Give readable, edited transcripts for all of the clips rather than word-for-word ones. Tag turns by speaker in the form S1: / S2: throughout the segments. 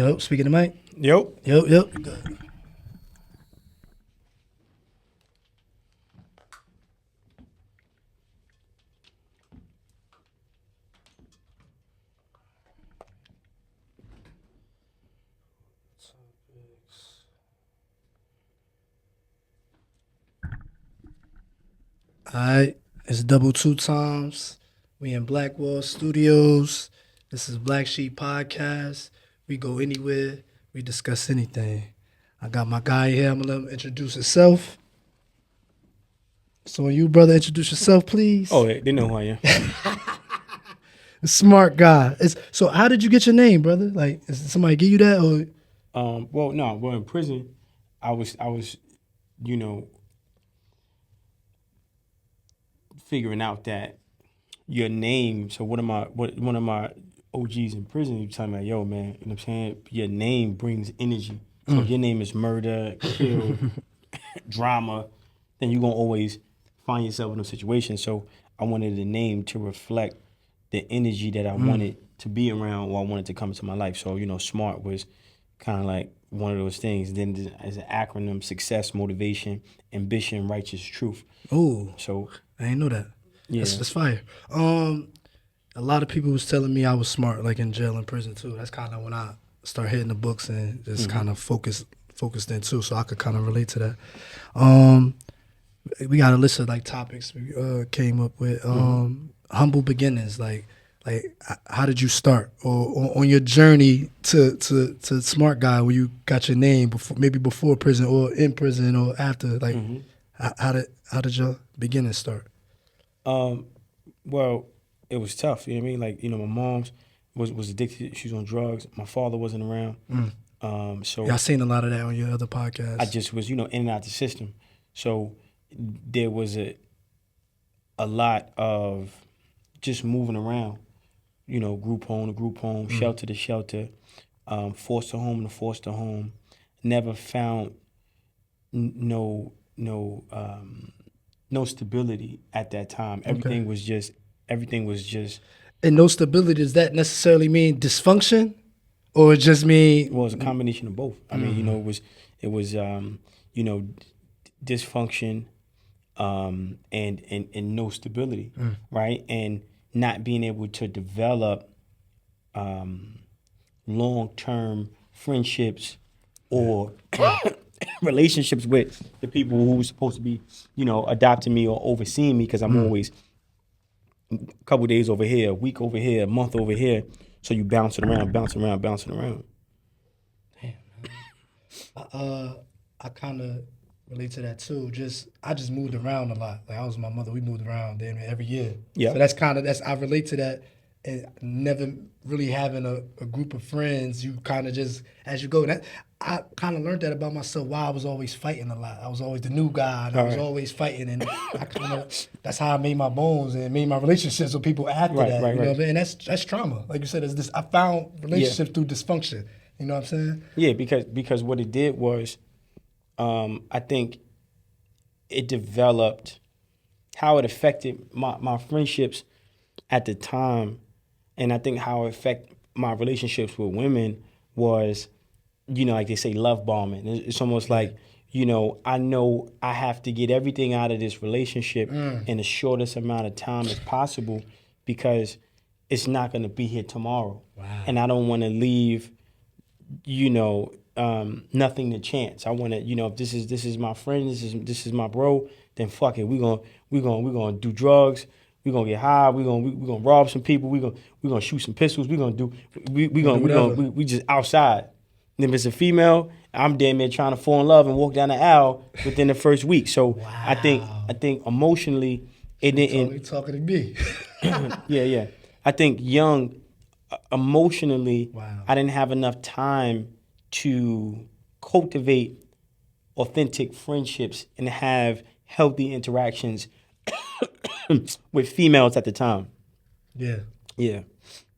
S1: Yep, speaking to Mike.
S2: Yep.
S1: Yep. Good. All right, it's double two times. We in Blackwall Studios. This is Blacshēp Podcast. We go anywhere. We discuss anything. I got my guy here. I'm gonna let him introduce himself. So, you brother, introduce yourself, please.
S2: Oh, they know who I am.
S1: Smart guy. So, how did you get your name, brother? Like, is somebody give you that, or
S2: Well, no. Well, in prison, I was, you know, figuring out that your name. So one of my OGs in prison, he was telling me, yo, man, you know what I'm saying? Your name brings energy. So if your name is murder, kill, drama, then you're gonna always find yourself in a situation. So I wanted the name to reflect the energy that I wanted to be around, or I wanted to come into my life. So, SMART was kind of like one of those things. Then as an acronym, success, motivation, ambition, righteous, truth.
S1: oh,
S2: So
S1: I didn't know that.
S2: yeah.
S1: That's fire. A lot of people was telling me I was smart, like in jail and prison too. That's kind of when I start hitting the books and just kind of focused in too. So I could kind of relate to that. We got a list of like topics we came up with. Humble beginnings, like how did you start, or on your journey to smart guy when you got your name before prison or in prison or after, like how did your beginnings start?
S2: Well, it was tough. You know what I mean? Like, my mom's was addicted. She was on drugs. My father wasn't around. So
S1: Yeah, I seen a lot of that on your other podcasts.
S2: I just was, in and out the system. So there was a lot of just moving around, group home to group home, shelter to shelter, foster home to foster home. Never found no stability at that time. Everything was just.
S1: And no stability, does that necessarily mean dysfunction, or it just mean?
S2: Well, it's a combination of both. I mean, it was dysfunction, and no stability, right? And not being able to develop long-term friendships or relationships with the people who were supposed to be, adopting me or overseeing me, because I'm always a couple days over here, a week over here, a month over here. So you bouncing around.
S1: I kind of relate to that too. I just moved around a lot. Like I was with my mother, we moved around damn near every year.
S2: Yeah.
S1: So that's I relate to that, and never really having a group of friends. You kind of just as you go. That I kind of learned that about myself. Why I was always fighting a lot. I was always the new guy, and I was always fighting, and I kind of that's how I made my bones and made my relationships with people after that.
S2: Right.
S1: You know what I mean? And that's trauma. Like you said, it's this. I found relationships through dysfunction. You know what I'm saying?
S2: Yeah, because what it did was, I think it developed how it affected my friendships at the time, and I think how it affected my relationships with women was, like they say, love bombing. It's almost like, I know I have to get everything out of this relationship in the shortest amount of time as possible, because it's not going to be here tomorrow.
S1: Wow.
S2: And I don't want to leave, nothing to chance. I want to, if this is my friend, this is my bro, then fuck it. We're gonna do drugs. We're gonna get high. We're gonna rob some people. We're gonna shoot some pistols. We just outside. And if it's a female, I'm damn near trying to fall in love and walk down the aisle within the first week. So
S1: wow.
S2: I think emotionally it didn't.
S1: You talking to me?
S2: Yeah. I think young, emotionally,
S1: wow.
S2: I didn't have enough time to cultivate authentic friendships and have healthy interactions with females at the time.
S1: Yeah.
S2: Yeah.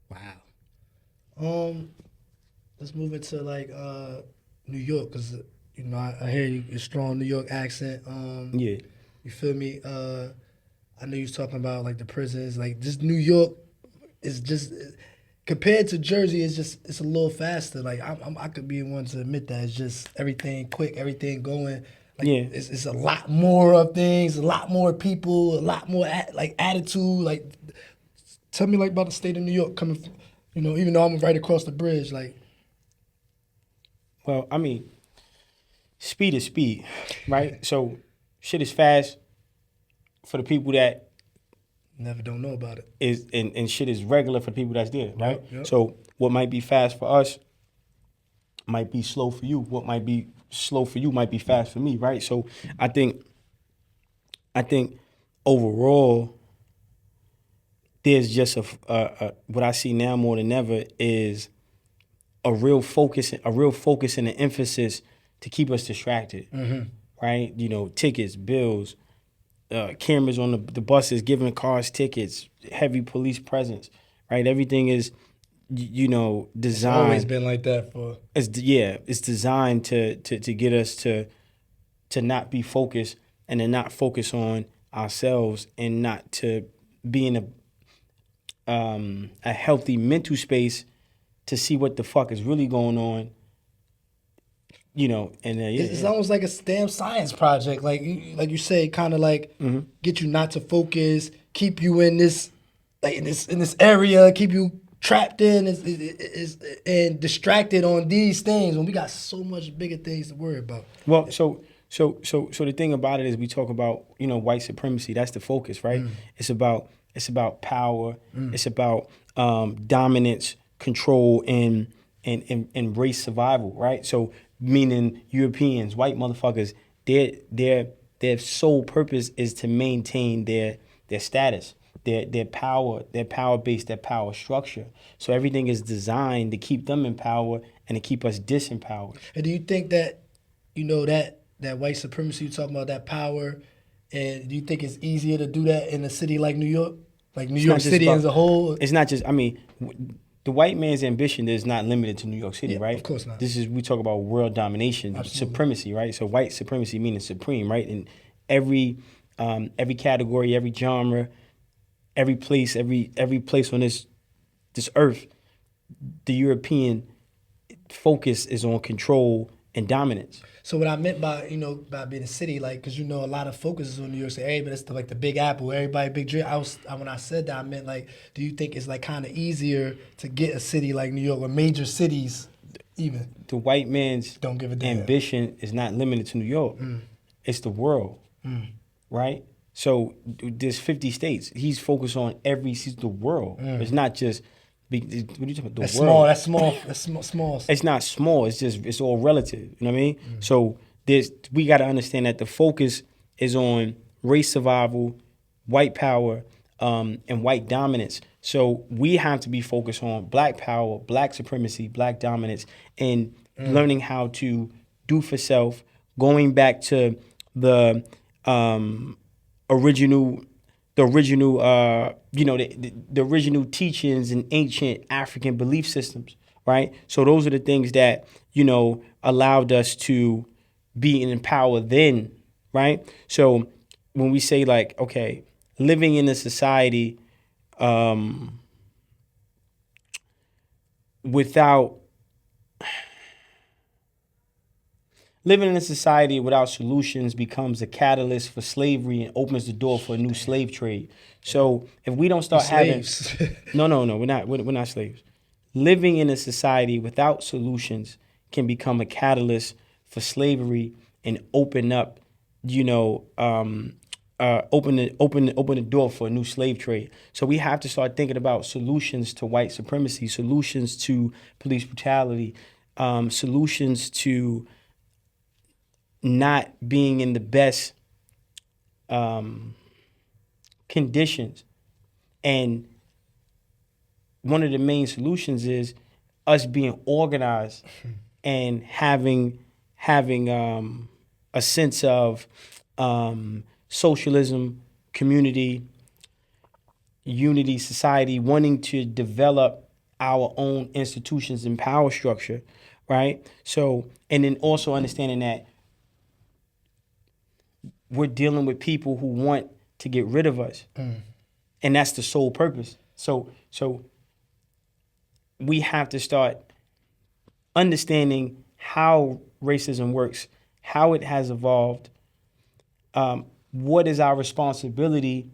S1: Wow. Let's move into like New York, because I hear your strong New York accent.
S2: Yeah.
S1: You feel me? I know you was talking about like the prisons, like just New York is just compared to Jersey, it's a little faster. Like I could be one to admit that it's just everything quick, everything going. Like
S2: Yeah.
S1: it's a lot more of things, a lot more people, a lot more like attitude. Like tell me like about the state of New York coming, even though I'm right across the bridge. Like
S2: Well, I mean, speed is speed, right? So shit is fast for the people that
S1: never don't know about it.
S2: is and shit is regular for the people that's there, right?
S1: Yep.
S2: So what might be fast for us might be slow for you. What might be slow for you might be fast for me, right? So I think overall there's just a what I see now more than ever is a real focus and an emphasis to keep us distracted, right? Tickets, bills, cameras on the buses, giving cars tickets, heavy police presence, right? Everything is, designed.
S1: It's always been like that for.
S2: It's designed to get us to not be focused and to not focus on ourselves and not to be in a healthy mental space to see what the fuck is really going on.
S1: It's almost like a damn science project. Like you say, kind of like get you not to focus, keep you in this area, keep you trapped in and distracted on these things when we got so much bigger things to worry about.
S2: Well, so the thing about it is we talk about white supremacy. That's the focus, right? It's about power. It's about dominance, control, and race survival, right? So meaning Europeans, white motherfuckers, their sole purpose is to maintain their status, their power base, their power structure. So everything is designed to keep them in power and to keep us disempowered.
S1: And do you think that that white supremacy, you talking about that power, and do you think it's easier to do that in a city like New York? Like New York City as a whole?
S2: It's not just, the white man's ambition is not limited to New York City, right?
S1: Of course not.
S2: We talk about world domination, supremacy, right? So white supremacy meaning supreme, right? In every category, every genre, every place on this earth, the European focus is on control and dominance.
S1: So what I meant by being a city, like, because a lot of focus is on New York City, everybody, it's like the Big Apple, everybody big dream. When I said that, I meant like, do you think it's like kind of easier to get a city like New York or major cities even?
S2: The white man's
S1: don't give a damn.
S2: Ambition is not limited to New York. It's the world, right? So there's 50 states. He's focused on he's the world. It's not just. What are you talking about?
S1: That's small. That's small.
S2: It's not small. It's all relative. You know what I mean? So we got to understand that the focus is on race survival, white power, and white dominance. So we have to be focused on black power, black supremacy, black dominance, and learning how to do for self. Going back to the original the original teachings in ancient African belief systems, right? So those are the things that, allowed us to be in power then, right? So when we say like, okay, living in a society without solutions becomes a catalyst for slavery and opens the door for a new slave trade. So if we don't start having no, we're not slaves. Living in a society without solutions can become a catalyst for slavery and open up, open the door for a new slave trade. So we have to start thinking about solutions to white supremacy, solutions to police brutality, solutions to not being in the best conditions. And one of the main solutions is us being organized and having a sense of socialism, community, unity, society, wanting to develop our own institutions and power structure, right? So, and then also understanding that we're dealing with people who want to get rid of us. And that's the sole purpose. So we have to start understanding how racism works, how it has evolved, what is our responsibility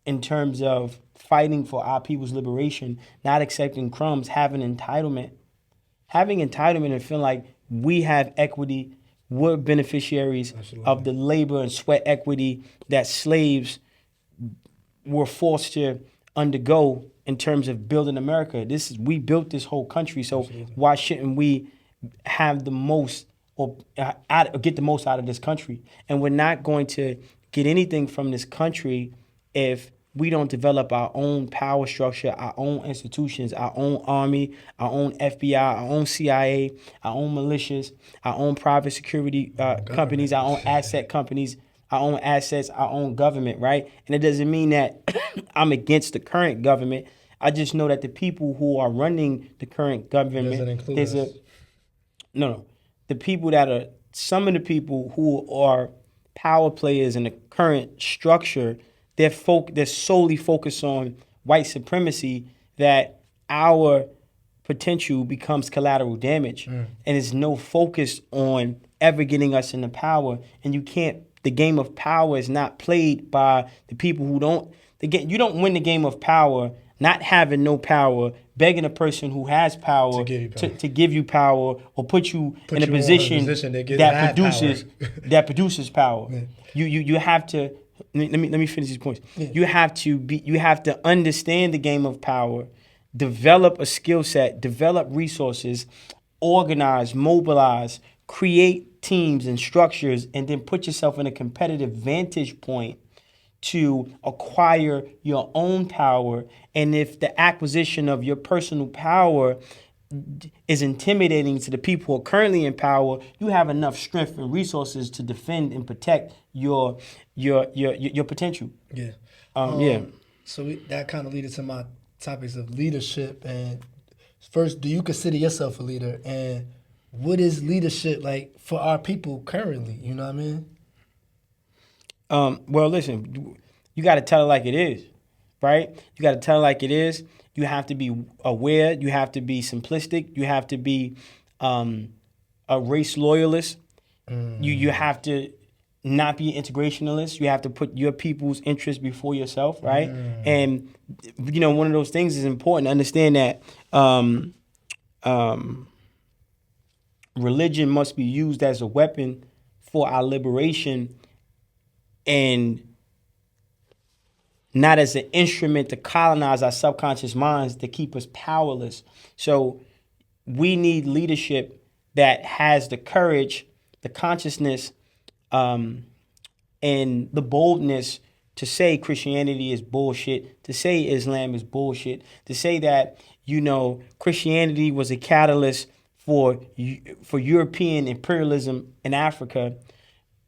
S2: in terms of fighting for our people's liberation, not accepting crumbs, having entitlement and feeling like we have equity, we're beneficiaries of the labor and sweat equity that slaves were forced to undergo in terms of building America. We built this whole country, so why shouldn't we have the most or get the most out of this country? And we're not going to get anything from this country if we don't develop our own power structure, our own institutions, our own army, our own FBI, our own CIA, our own militias, our own private security companies, our own asset companies, our own assets, our own government, right? And it doesn't mean that I'm against the current government. I just know that the people who are running the current government, the people that are, some of the people who are power players in the current structure, they're solely focused on white supremacy, that our potential becomes collateral damage. And there's no focus on ever getting us into power. And the game of power is not played by the people who don't, you don't win the game of power not having no power, begging a person who has power to give you power or put you in a position that produces power. Yeah. You have to, let me finish these points. Yeah. You have to understand the game of power, develop a skill set, develop resources, organize, mobilize, create teams and structures, and then put yourself in a competitive vantage point to acquire your own power. And if the acquisition of your personal power is intimidating to the people who are currently in power, you have enough strength and resources to defend and protect your potential.
S1: Yeah. So that kind of leads to my topics of leadership. And first, do you consider yourself a leader? And what is leadership like for our people currently? You know what I mean?
S2: Well, listen, you got to tell it like it is, right? You got to tell it like it is. You have to be aware. You have to be simplistic. You have to be a race loyalist. You have to not be an integrationalist. You have to put your people's interests before yourself, right? And, one of those things is important to understand that religion must be used as a weapon for our liberation and not as an instrument to colonize our subconscious minds to keep us powerless. So we need leadership that has the courage, the consciousness, and the boldness to say Christianity is bullshit, to say Islam is bullshit, to say that, Christianity was a catalyst for European imperialism in Africa.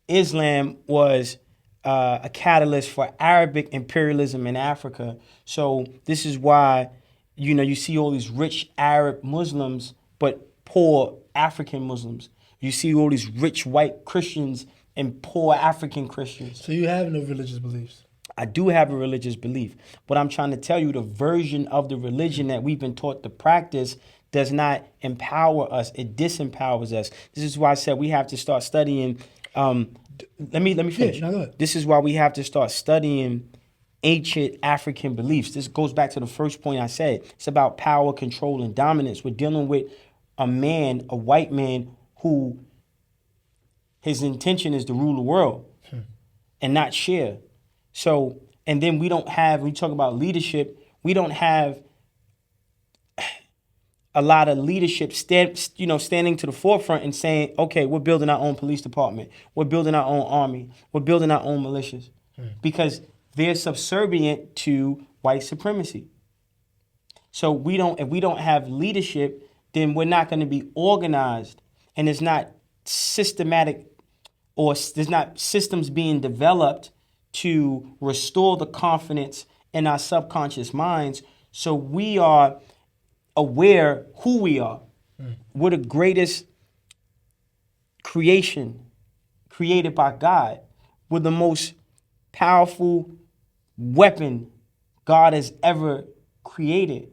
S2: Islam was a catalyst for Arabic imperialism in Africa. So this is why, you see all these rich Arab Muslims, but poor African Muslims. You see all these rich white Christians and poor African Christians.
S1: So you have no religious beliefs?
S2: I do have a religious belief, but I'm trying to tell you the version of the religion that we've been taught to practice does not empower us. It disempowers us. This is why I said we have to start studying. Let me finish.
S1: Yeah, no, go ahead.
S2: This is why we have to start studying ancient African beliefs. This goes back to the first point I said. It's about power, control, and dominance. We're dealing with a white man, who his intention is to rule the world and not share. So, and then we talk about leadership, we don't have a lot of leadership standing to the forefront and saying, okay, we're building our own police department, we're building our own army, we're building our own militias, because they're subservient to white supremacy. So if we don't have leadership, then we're not going to be organized, and it's not systematic, or there's not systems being developed to restore the confidence in our subconscious minds, so we are aware who we are. We're the greatest creation created by God. We're the most powerful weapon God has ever created.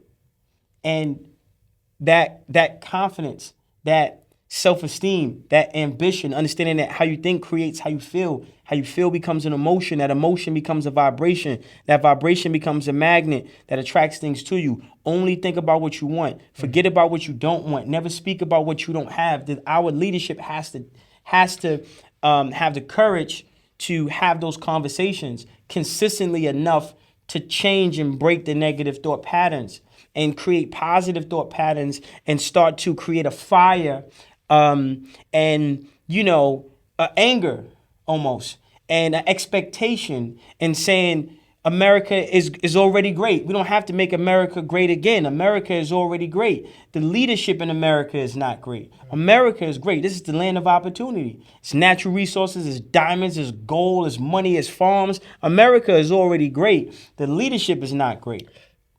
S2: And that confidence, that self-esteem, that ambition, understanding that how you think creates how you feel. How you feel becomes an emotion. That emotion becomes a vibration. That vibration becomes a magnet that attracts things to you. Only think about what you want. Forget about what you don't want. Never speak about what you don't have. That our leadership has to have the courage to have those conversations consistently enough to change and break the negative thought patterns and create positive thought patterns and start to create a fire and, anger almost and an expectation and saying America is already great. We don't have to make America great again. America is already great. The leadership in America is not great. America is great. This is the land of opportunity. It's natural resources, it's diamonds, it's gold, it's money, it's farms. America is already great. The leadership is not great.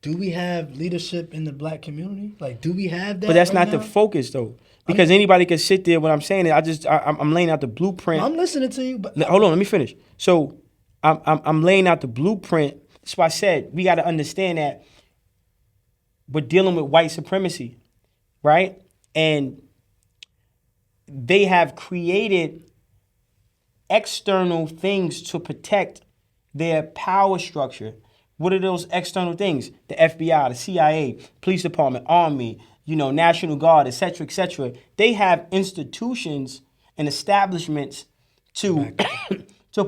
S1: Do we have leadership in the black community? Like, do we have that?
S2: But that's
S1: right
S2: not
S1: now?
S2: the focus, though. Because anybody can sit there. What I'm saying is, I'm laying out the blueprint.
S1: I'm listening to you, but
S2: Hold on, let me finish. So, I'm laying out the blueprint. That's why I said we got to understand that we're dealing with white supremacy, right? And they have created external things to protect their power structure. What are those external things? The FBI, the CIA, police department, army, National Guard, et cetera, they have institutions and establishments to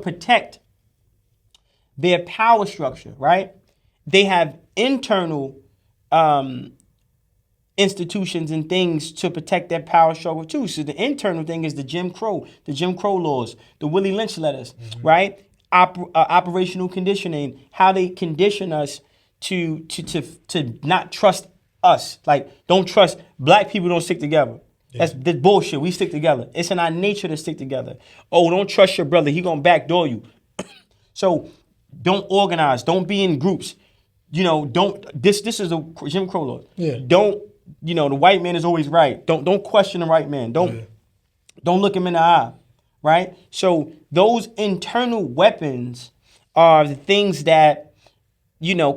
S2: protect their power structure, right? They have internal institutions and things to protect their power struggle too. So the internal thing is the Jim Crow laws, the Willie Lynch letters, right? Operational conditioning, how they condition us to not trust us. Like, don't trust black people, don't stick together. That's bullshit. We stick together. It's in our nature to stick together. Oh, don't trust your brother. He gonna backdoor you. So don't organize. Don't be in groups. This is a Jim Crow law.
S1: Yeah.
S2: Don't, the white man is always right. Don't question the right man. Don't look him in the eye. Right? So those internal weapons are the things that,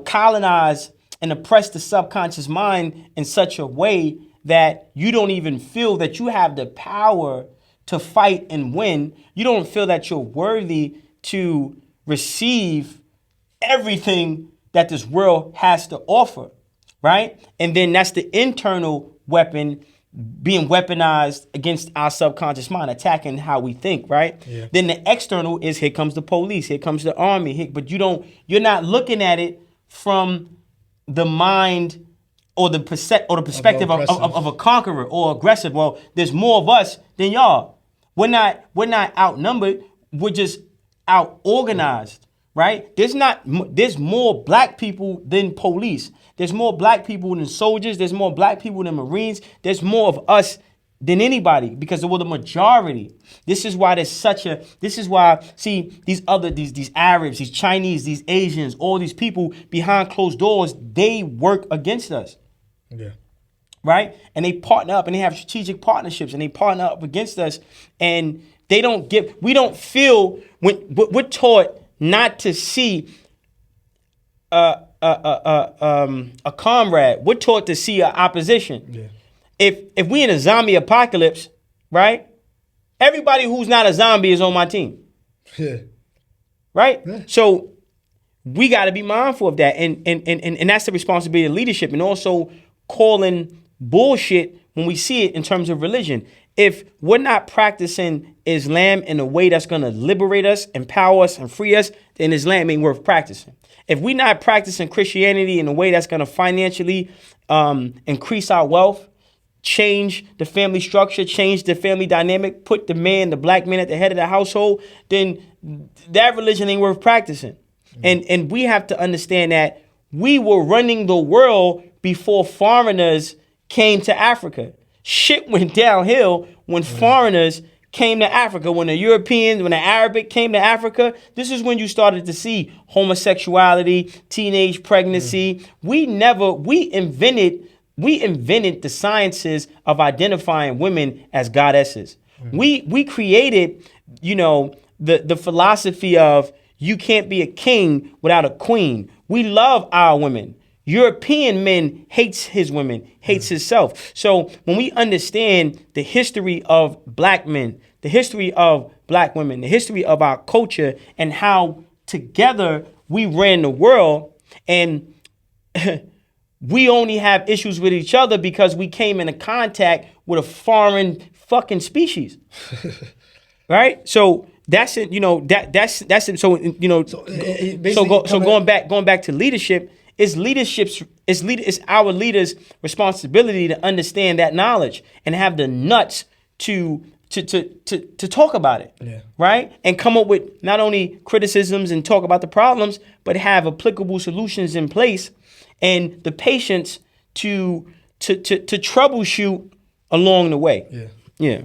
S2: colonize and oppress the subconscious mind in such a way that you don't even feel that you have the power to fight and win. You don't feel that you're worthy to receive everything that this world has to offer, right? And then that's the internal weapon being weaponized against our subconscious mind, attacking how we think, right? Yeah. Then the external is here comes the police, here comes the army, but you're not looking at it from the mind or the perspective of a conqueror or aggressive. Well, there's more of us than y'all. We're not outnumbered. We're just out organized, right? There's more black people than police. There's more black people than soldiers. There's more black people than Marines. There's more of us than anybody because we're the majority. This is why see, these Arabs, these Chinese, these Asians, all these people behind closed doors, they work against us.
S1: Yeah.
S2: Right? And they partner up and they have strategic partnerships and they partner up against us and we don't feel, when we're taught not to see a comrade. We're taught to see an opposition. Yeah. If we in a zombie apocalypse, right? Everybody who's not a zombie is on my team. Yeah. Right? Yeah. So we got to be mindful of that. And that's the responsibility of leadership and also calling bullshit when we see it in terms of religion. If we're not practicing Islam in a way that's going to liberate us, empower us, and free us, then Islam ain't worth practicing. If we're not practicing Christianity in a way that's going to financially increase our wealth, change the family structure, change the family dynamic, put the black man at the head of the household, then that religion ain't worth practicing. Mm-hmm. And we have to understand that we were running the world before foreigners came to Africa. Shit went downhill when foreigners came to Africa. When the Europeans, when the Arabic came to Africa, this is when you started to see homosexuality, teenage pregnancy. We invented the sciences of identifying women as goddesses. We created, the philosophy of you can't be a king without a queen. We love our women. European men hates his women, hates himself. So when we understand the history of black men, the history of black women, the history of our culture, and how together we ran the world, and we only have issues with each other because we came into contact with a foreign fucking species. Right? So that's it, that's it. So going back to leadership, it's our leaders' responsibility to understand that knowledge and have the nuts to talk about it.
S1: Yeah.
S2: Right? And come up with not only criticisms and talk about the problems, but have applicable solutions in place and the patience to troubleshoot along the way.
S1: Yeah.
S2: Yeah.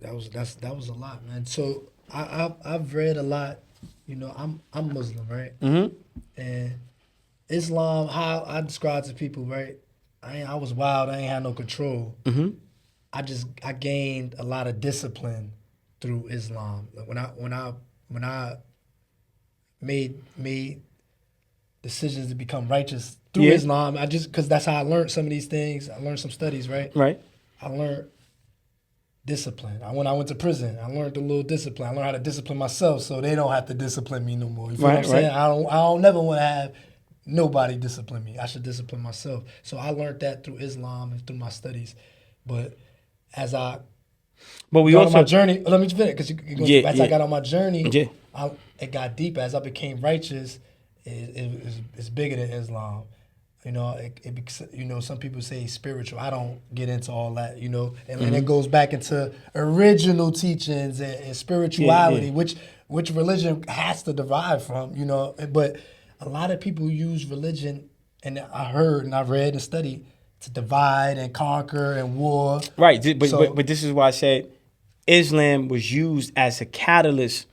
S1: That was a lot, man. So I've read a lot. I'm Muslim, right?
S2: Mm-hmm.
S1: And Islam, how I describe to people, right? I was wild. I ain't had no control.
S2: Mm-hmm.
S1: I gained a lot of discipline through Islam. Like when I made decisions to become righteous through Islam, because that's how I learned some of these things. I learned some studies, right?
S2: Right.
S1: I learned discipline. When I went to prison, I learned a little discipline. I learned how to discipline myself so they don't have to discipline me no more. You feel what I'm saying? I don't never want to have nobody discipline me. I should discipline myself. So I learned that through Islam and through my studies. But as I got on my journey, let me finish, because I got on my journey, it got deeper. As I became righteous, it's bigger than Islam. Some people say spiritual. I don't get into all that, and it goes back into original teachings and spirituality, which religion has to derive from, But a lot of people use religion, and I heard and I've read and studied, to divide and conquer and war.
S2: Right, but this is why I said Islam was used as a catalyst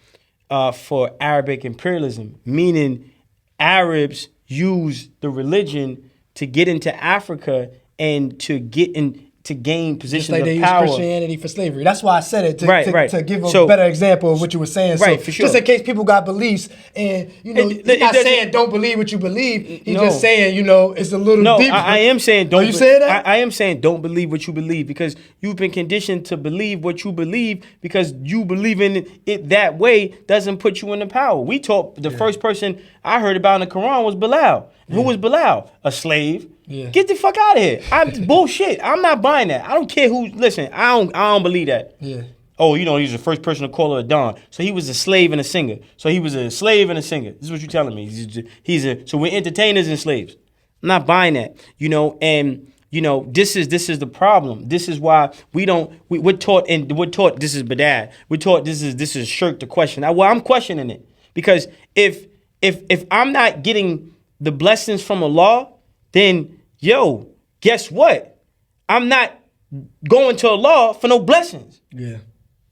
S2: for Arabic imperialism, meaning Arabs used the religion to get into Africa and to gain positions
S1: like
S2: of
S1: they
S2: power.
S1: Use Christianity for slavery. That's why I said it, to give a
S2: So,
S1: better example of what you were saying.
S2: Right,
S1: so
S2: for sure.
S1: Just in case people got beliefs, and he's not saying don't believe what you believe. He's just saying, it's a little deeper.
S2: I am saying don't.
S1: Are you saying that?
S2: I am saying don't believe what you believe, because you've been conditioned to believe what you believe, because you believe in it that way doesn't put you in the power. We taught the first person I heard about in the Quran was Bilal. Who was Bilal? A slave.
S1: Yeah.
S2: Get the fuck out of here. Bullshit. I'm not buying that. I don't care who. Listen, I don't believe that.
S1: Yeah.
S2: Oh, he's the first person to call her a don. So he was a slave and a singer. So he was a slave and a singer. This is what you're telling me. So we're entertainers and slaves. I'm not buying that. This is the problem. This is why we're taught this is badad. We're taught this is shirk the question. I'm questioning it, because if I'm not getting the blessings from Allah, then guess what? I'm not going to Allah for no blessings.
S1: Yeah.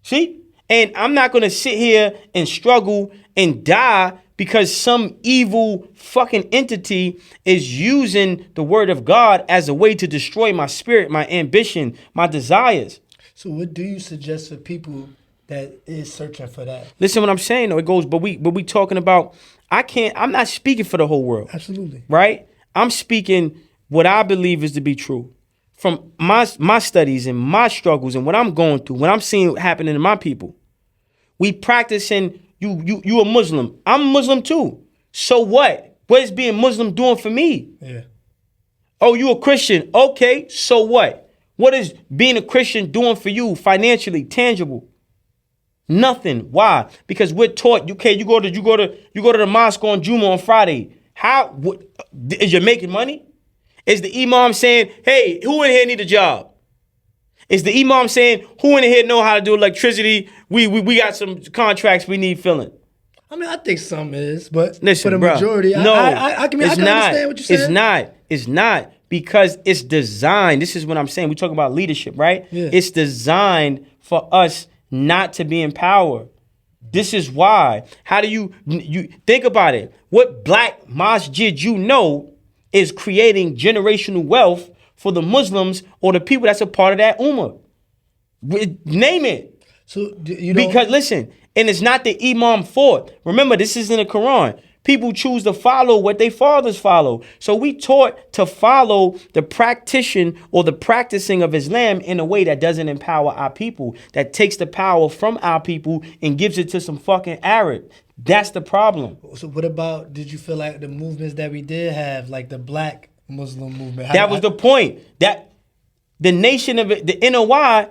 S2: See? And I'm not going to sit here and struggle and die because some evil fucking entity is using the word of God as a way to destroy my spirit, my ambition, my desires.
S1: So what do you suggest for people that is searching for that?
S2: Listen what I'm saying, though. It goes, but we talking about, I'm not speaking for the whole world.
S1: Absolutely.
S2: Right? I'm speaking what I believe is to be true from my studies and my struggles and what I'm going through, what I'm seeing happening to my people. We practicing, you a Muslim. I'm a Muslim too. So what? What is being Muslim doing for me?
S1: Yeah.
S2: Oh, you a Christian. Okay, so what? What is being a Christian doing for you financially, tangible? Nothing. Why? Because we're taught, you go to the mosque on Juma on Friday. Is you making money? Is the imam saying, hey, who in here need a job? Is the imam saying, who in here know how to do electricity? We got some contracts we need filling.
S1: I mean, I think some is, but
S2: listen,
S1: for the majority,
S2: no,
S1: I can understand what you're saying.
S2: It's not, because it's designed. This is what I'm saying. We talk about leadership, right?
S1: Yeah.
S2: It's designed for us not to be in power. This is why. How do you think about it? What black masjid is creating generational wealth for the Muslims or the people that's a part of that ummah? Name it.
S1: So
S2: because listen, and it's not the imam fault. Remember, this is in the Quran. People choose to follow what their fathers follow. So we taught to follow the practitioner or the practicing of Islam in a way that doesn't empower our people, that takes the power from our people and gives it to some fucking Arab. That's the problem.
S1: So what about, did you feel like the movements that we did have, like the Black Muslim movement?
S2: That was the point. That the nation of it, the NOI,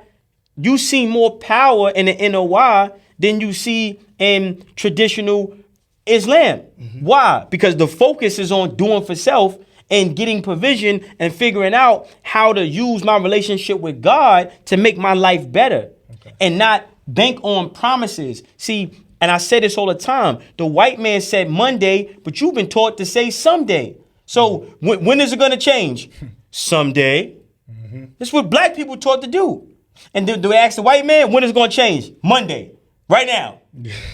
S2: you see more power in the NOI than you see in traditional Islam. Why? Because the focus is on doing for self and getting provision and figuring out how to use my relationship with God to make my life better and not bank on promises. See, and I say this all the time, the white man said Monday, but you've been taught to say someday. So when is it going to change? Someday. That's what black people taught to do. And do they ask the white man, when is it going to change? Monday. Right now.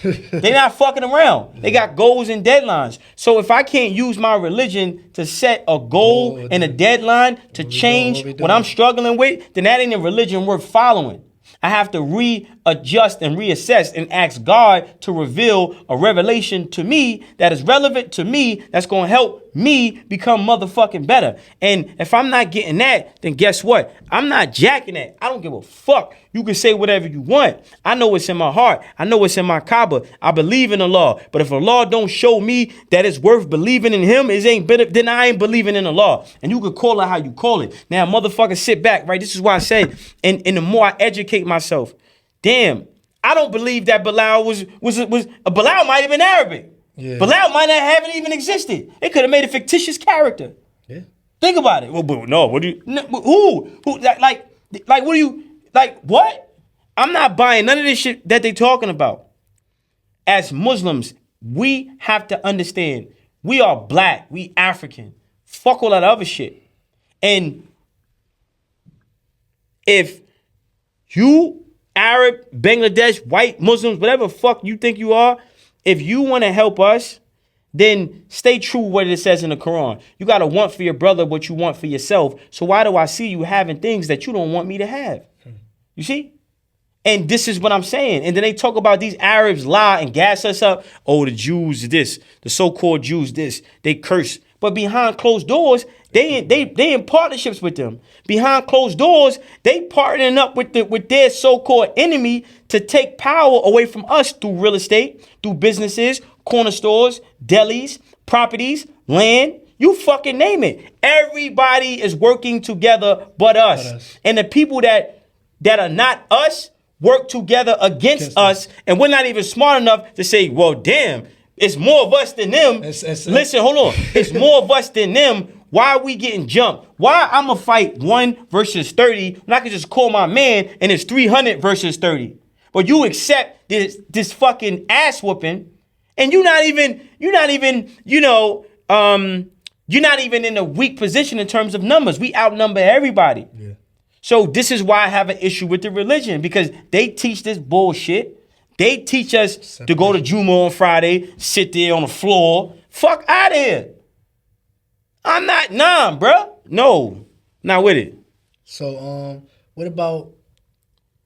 S2: They're not fucking around. They got goals and deadlines. So if I can't use my religion to set a goal and a deadline to change what I'm struggling with, then that ain't a religion worth following. I have to readjust and reassess and ask God to reveal a revelation to me that is relevant to me, that's going to help me become motherfucking better. And if I'm not getting that, then guess what? I'm not jacking that. I don't give a fuck. You can say whatever you want. I know what's in my heart. I know what's in my Kaaba. I believe in Allah. But if Allah don't show me that it's worth believing in him, it ain't better, then I ain't believing in Allah. And you could call it how you call it. Now, motherfucker, sit back, right? This is why I say, and the more I educate myself, damn, I don't believe that Bilal was Bilal might have been Arabic. Yeah. Bilal might not have even existed. They could have made a fictitious character. Yeah. Think about it. Well, but no, what do you? No, who? Like, what do you? Like, what? I'm not buying none of this shit that they talking about. As Muslims, we have to understand we are black, we African. Fuck all that other shit. And if you Arab, Bangladesh, white, Muslims, whatever fuck you think you are, if you want to help us, then stay true what it says in the Quran. You got to want for your brother what you want for yourself. So why do I see you having things that you don't want me to have? You see? And this is what I'm saying. And then they talk about these Arabs lie and gas us up. Oh, the Jews this, the so-called Jews this, they curse. But behind closed doors, they in partnerships with them. Behind closed doors, they partnering up with their so-called enemy to take power away from us through real estate, through businesses, corner stores, delis, properties, land. You fucking name it. Everybody is working together but us. And the people that are not us work together against us. And we're not even smart enough to say, well, damn, it's more of us than them. Listen, hold on. It's more of us than them. Why are we getting jumped? Why I'm going to fight 1 versus 30 when I can just call my man and it's 300 versus 30? But you accept this fucking ass whooping and you're not even in a weak position in terms of numbers. We outnumber everybody. Yeah. So this is why I have an issue with the religion, because they teach this bullshit. They teach us to go to Juma on Friday, sit there on the floor. Fuck out of here. I'm not, bro. No, not with it. So,
S1: what about,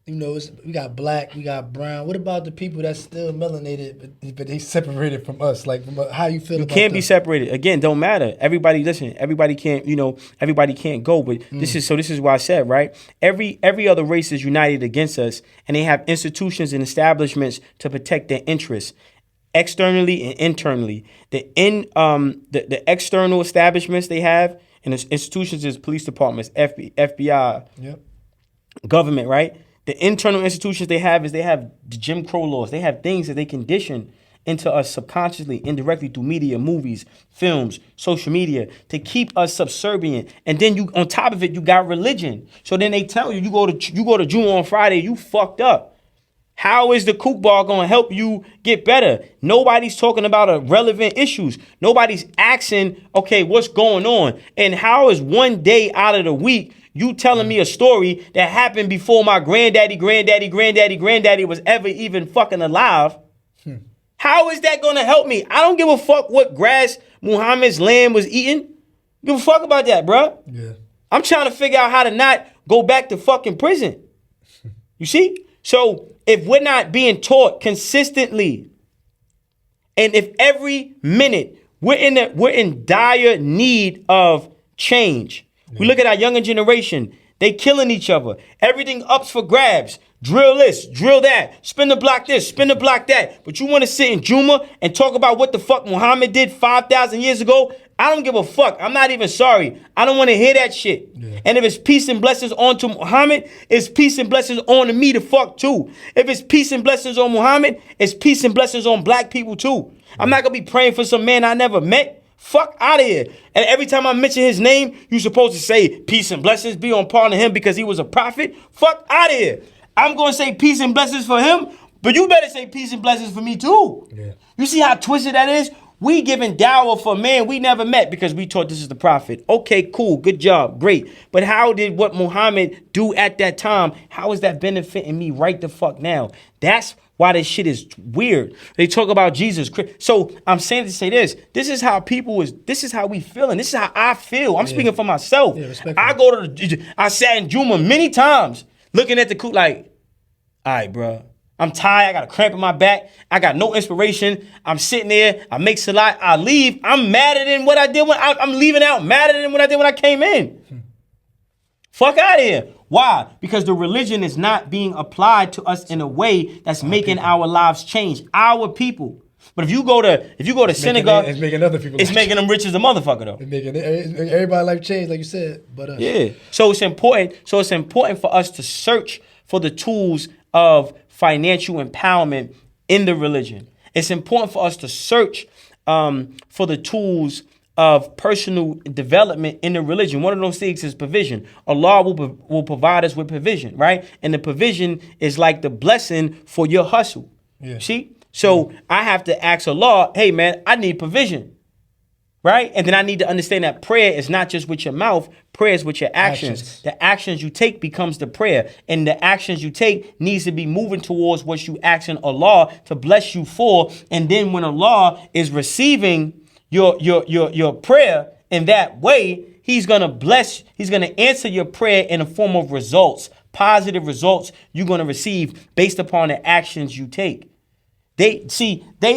S1: we got black, we got brown. What about the people that's still melanated, but they separated from us? Like, how you feel about that? You can't
S2: be separated. Again, don't matter. Everybody, listen, everybody can't go. But this is why I said, right? Every other race is united against us, and they have institutions and establishments to protect their interests, externally and internally. The external establishments they have, and the institutions is police departments, FBI, yep, government, right? The internal institutions they have the Jim Crow laws. They have things that they condition into us subconsciously, indirectly through media, movies, films, social media to keep us subservient. And then you, on top of it, you got religion. So then they tell you, you go to Juma on Friday, you fucked up. How is the kook bar going to help you get better? Nobody's talking about relevant issues. Nobody's asking, okay, what's going on? And how is one day out of the week you telling me a story that happened before my granddaddy was ever even fucking alive? How is that going to help me? I don't give a fuck what grass Muhammad's lamb was eating. Give a fuck about that, bro. Yeah. I'm trying to figure out how to not go back to fucking prison. You see? So if we're not being taught consistently And if every minute we're in dire need of change. We look at our younger generation, they killing each other. Everything up's for grabs. Drill this, drill that, spin the block this, spin the block that. But you want to sit in Juma and talk about what the fuck Muhammad did 5,000 years ago? I don't give a fuck. I'm not even sorry. I don't want to hear that shit. Yeah. And if it's peace and blessings on to Muhammad, it's peace and blessings on to me to fuck too. If it's peace and blessings on Muhammad, it's peace and blessings on black people too. I'm not going to be praying for some man I never met. Fuck out of here. And every time I mention his name, you supposed to say peace and blessings be on par to him because he was a prophet. Fuck out of here. I'm going to say peace and blessings for him, but you better say peace and blessings for me too. Yeah. You see how twisted that is? We giving dawah for a man we never met because we taught this is the prophet. Okay, cool, good job, great. But how did what Muhammad do at that time, how is that benefiting me right the fuck now? That's why this shit is weird. They talk about Jesus. So I'm saying to say this. This is how this is how we feeling. This is how I feel. I'm speaking for myself. Yeah, I sat in Juma many times looking at the coot like, all right, bro. I'm tired. I got a cramp in my back. I got no inspiration. I'm sitting there. I make salat. I leave. I'm madder than what I did when I'm leaving out. Madder than what I did when I came in. Fuck out of here. Why? Because the religion is not being applied to us in a way that's making our lives change. Our people. But if you go to synagogue,
S1: it's making other people.
S2: It's making them rich as a motherfucker though.
S1: It's making everybody's life change, like you said. But us.
S2: Yeah. So it's important for us to search for the tools of financial empowerment in the religion. It's important for us to search for the tools of personal development in the religion. One of those things is provision. Allah will provide us with provision, right? And the provision is like the blessing for your hustle. Yeah. See? So I have to ask Allah, hey man, I need provision, right? And then I need to understand that prayer is not just with your mouth, prayer is with your actions. The actions you take becomes the prayer. And the actions you take needs to be moving towards what you asking Allah to bless you for. And then when Allah is receiving your prayer in that way, He's gonna answer your prayer in the form of results, positive results you're gonna receive based upon the actions you take. They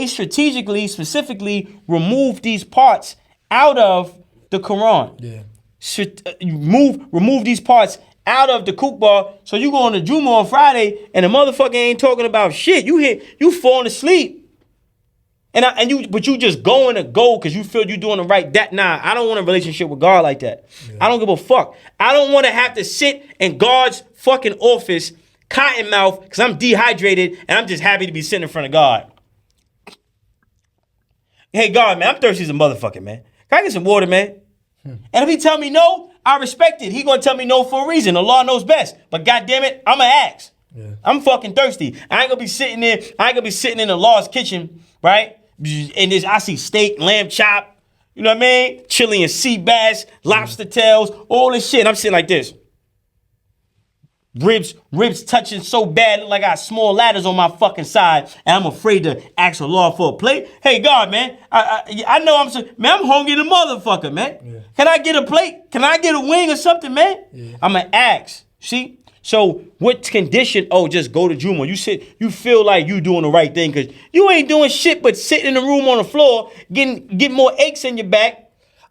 S2: strategically, specifically remove these parts out of the Quran. Yeah. Remove these parts out of the Kukbar. So you go on the Juma on Friday and the motherfucker ain't talking about shit. You falling asleep. But you just going to go because you feel you doing the right. I don't want a relationship with God like that. Yeah. I don't give a fuck. I don't want to have to sit in God's fucking office cotton mouth because I'm dehydrated and I'm just happy to be sitting in front of God. Hey, God, man, I'm thirsty as a motherfucker, man. Can I get some water, man? And if he tell me no, I respect it. He gonna tell me no for a reason. Allah knows best. But goddamn it, I'ma ask. Yeah. I'm fucking thirsty. I ain't gonna be sitting there. I ain't gonna be sitting in Allah's kitchen, right? And I see steak, lamb chop, you know what I mean? Chili and sea bass, lobster tails, all this shit. And I'm sitting like this. Ribs touching so bad, look like I got small ladders on my fucking side, and I'm afraid to ask Allah for a plate. Hey, God, man, I know I'm hungry the motherfucker, man. Yeah. Can I get a plate? Can I get a wing or something, man? Yeah. I'm going to ask. See? So what condition? Oh, just go to Juma. You feel like you doing the right thing because you ain't doing shit but sitting in the room on the floor, getting more aches in your back.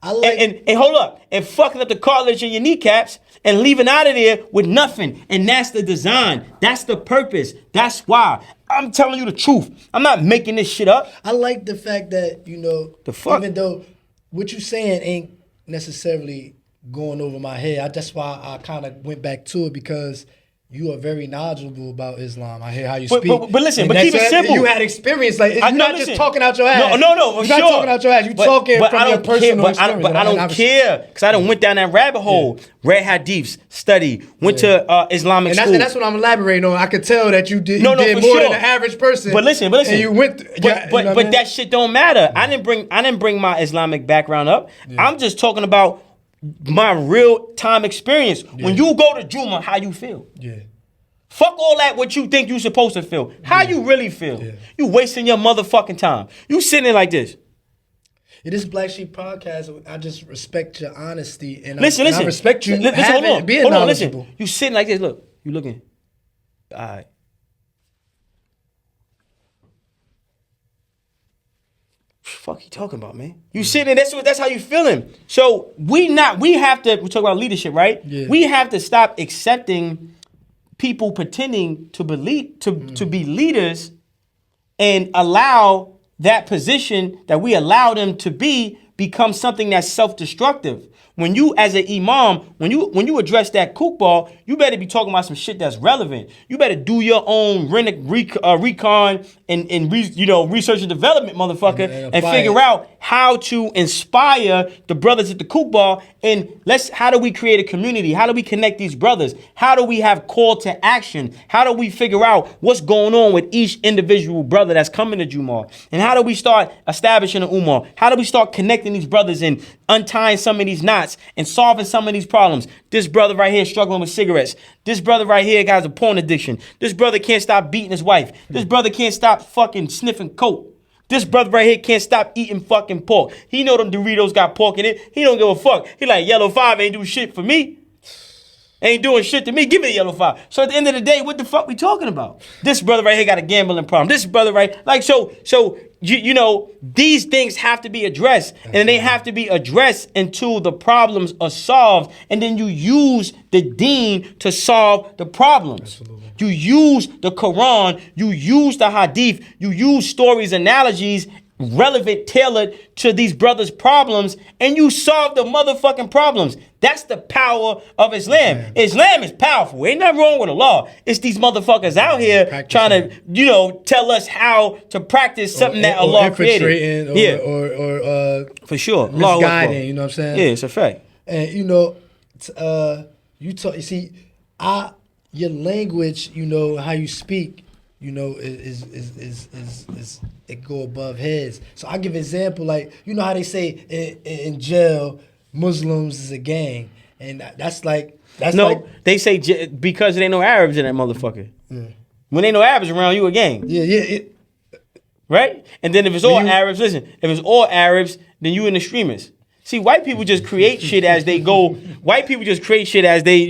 S2: And hold up, and fucking up the cartilage in your kneecaps and leaving out of there with nothing. And that's the design. That's the purpose. That's why. I'm telling you the truth. I'm not making this shit up.
S1: I like the fact that, even though what you saying ain't necessarily going over my head, that's why I kind of went back to it because you are very knowledgeable about Islam. I hear how you speak.
S2: But listen, but keep it simple.
S1: You had experience. Like, you're not just talking out your ass.
S2: No,
S1: you're not talking out your ass. You're talking from your personal experience.
S2: But I don't care because I done went down that rabbit hole. Yeah. Read hadiths, studied, went to Islamic school.
S1: And that's what I'm elaborating on. I could tell that you did more than the average person.
S2: But listen. And
S1: you went.
S2: But that shit don't matter. I didn't bring my Islamic background up. Yeah. I'm just talking about my real time experience. Yeah. When you go to Juma, how you feel? Yeah. Fuck all that what you think you supposed to feel. How you really feel. Yeah. You wasting your motherfucking time. You sitting there like this.
S1: It is Blacshēp podcast. I just respect your honesty and
S2: listen.
S1: I respect you being
S2: hold on,
S1: knowledgeable.
S2: Listen. You sitting like this. Look, you looking. All right. fuck you talking about, man? You sitting there, that's how you feeling. So we talk about leadership, right?
S1: Yeah.
S2: We have to stop accepting people pretending to believe to be leaders and allow that position that we allow them to become something that's self-destructive. When you, as an imam, when you address that kook ball, you better be talking about some shit that's relevant. You better do your own recon and research and development, motherfucker, and figure out how to inspire the brothers at the kook ball. And how do we create a community? How do we connect these brothers? How do we have call to action? How do we figure out what's going on with each individual brother that's coming to Jumu'ah? And how do we start establishing an ummah? How do we start connecting these brothers and untying some of these knots and solving some of these problems? This brother right here struggling with cigarettes. This brother right here has a porn addiction. This brother can't stop beating his wife. This brother can't stop fucking sniffing coke. This brother right here can't stop eating fucking pork. He know them Doritos got pork in it. He don't give a fuck. He like, Yellow 5 ain't do shit for me. Ain't doing shit to me. Give me the Yellow 5. So at the end of the day, what the fuck we talking about? This brother right here got a gambling problem. This brother right, these things have to be addressed, and they have to be addressed until the problems are solved, and then you use the deen to solve the problems. Absolutely. You use the Quran, you use the Hadith, you use stories, analogies, relevant, tailored to these brothers' problems, and you solve the motherfucking problems. That's the power of Islam. Man. Islam is powerful. Ain't nothing wrong with the law. It's these motherfuckers out here trying to, tell us how to practice something that Allah created. For sure.
S1: Misguiding, you know what I'm saying?
S2: Yeah, it's a fact.
S1: And your language, how you speak, is it go above heads. So I give an example, like, how they say in jail, Muslims is a gang, and they say because there ain't no Arabs in that motherfucker. Yeah. When ain't no Arabs around, you a gang. Yeah.
S2: Right? And then if it's all Arabs, if it's all Arabs, then you an extremist. See, white people just create shit as they go. White people just create shit as they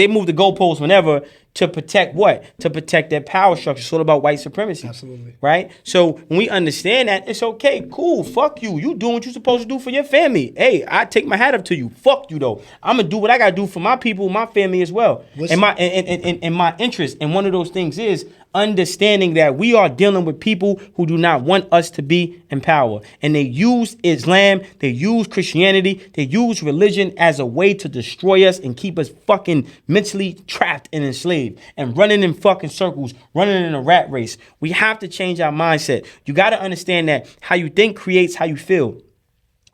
S2: move the goalposts whenever to protect what? To protect their power structure. It's all about white supremacy.
S1: Absolutely.
S2: Right? So when we understand that, it's okay, cool, fuck you. You doing what you're supposed to do for your family. Hey, I take my hat up to you. Fuck you though. I'm gonna do what I gotta do for my people, my family as well. And my interest. And one of those things is understanding that we are dealing with people who do not want us to be in power. And they use Islam, they use Christianity, they use religion as a way to destroy us and keep us fucking mentally trapped and enslaved and running in fucking circles, running in a rat race. We have to change our mindset. You got to understand that how you think creates how you feel.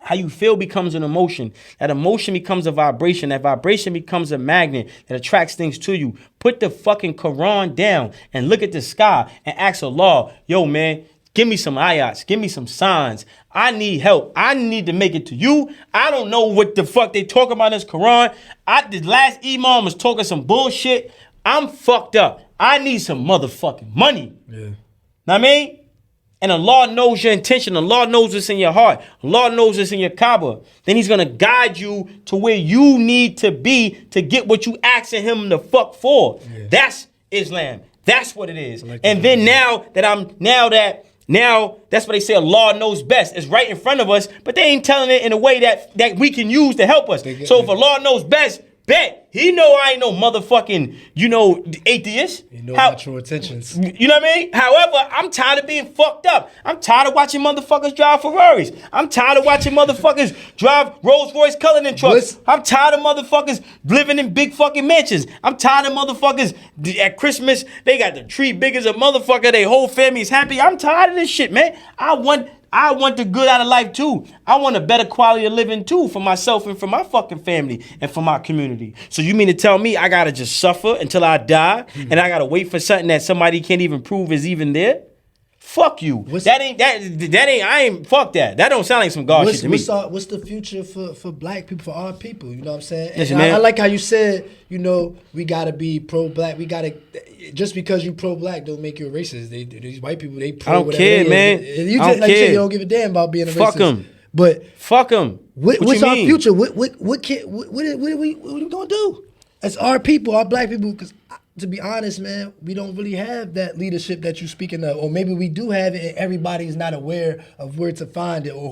S2: How you feel becomes an emotion. That emotion becomes a vibration. That vibration becomes a magnet that attracts things to you. Put the fucking Quran down and look at the sky and ask Allah, yo, man, give me some ayats. Give me some signs. I need help. I need to make it to you. I don't know what the fuck they talk about in this Quran. The last imam was talking some bullshit. I'm fucked up. I need some motherfucking money. Yeah. Know what I mean? And Allah knows your intention. Allah knows what's in your heart. Allah knows what's in your Kaaba. Then he's going to guide you to where you need to be to get what you asking him to fuck for. Yeah. That's Islam. That's what it is. Like and then now that's what they say Allah knows best. It's right in front of us, but they ain't telling it in a way that we can use to help us. So if Allah knows best, bet. He know I ain't no motherfucking, atheist.
S1: You know about your intentions.
S2: You know what I mean? However, I'm tired of being fucked up. I'm tired of watching motherfuckers drive Ferraris. I'm tired of watching motherfuckers drive Rolls Royce Cullinan trucks. I'm tired of motherfuckers living in big fucking mansions. I'm tired of motherfuckers at Christmas, they got the tree big as a motherfucker. Their whole family's happy. I'm tired of this shit, man. I want the good out of life too. I want a better quality of living too for myself and for my fucking family and for my community. So you mean to tell me I gotta just suffer until I die and I gotta wait for something that somebody can't even prove is even there? Fuck you. Fuck that. That don't sound like some God shit to me.
S1: What's the future for black people, for our people? You know what I'm saying? Listen, man. I like how you said, we gotta be pro-black. We gotta, just because you pro-black don't make you a racist. These white people, they pro.
S2: I don't care, man.
S1: You just, like you said, you don't give a damn about being a racist.
S2: Fuck them.
S1: But
S2: fuck them.
S1: What's our future? What are we gonna do? As our people, our black people, because to be honest, man, we don't really have that leadership that you're speaking of, or maybe we do have it, and everybody's not aware of where to find it or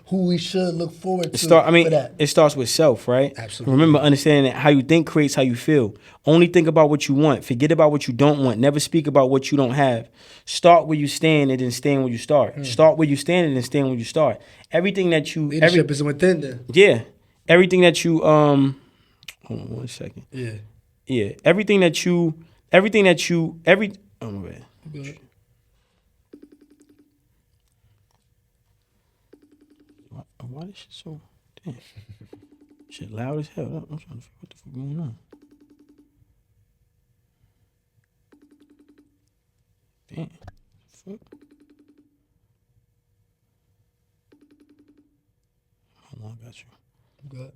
S1: who we should look forward to for that.
S2: It starts with self, right?
S1: Absolutely.
S2: Remember, understanding that how you think creates how you feel. Only think about what you want. Forget about what you don't want. Never speak about what you don't have. Start where you stand and then stand where you start. Start where you stand and then stand where you start. Everything that you
S1: leadership is within there.
S2: Yeah, everything that you hold on 1 second. Yeah, everything that you oh my bad.
S1: Good.
S2: Why this shit so damn? Shit loud as hell. I'm trying to figure what the fuck going on. Damn. Fuck. Hold on, I got you.
S1: Good.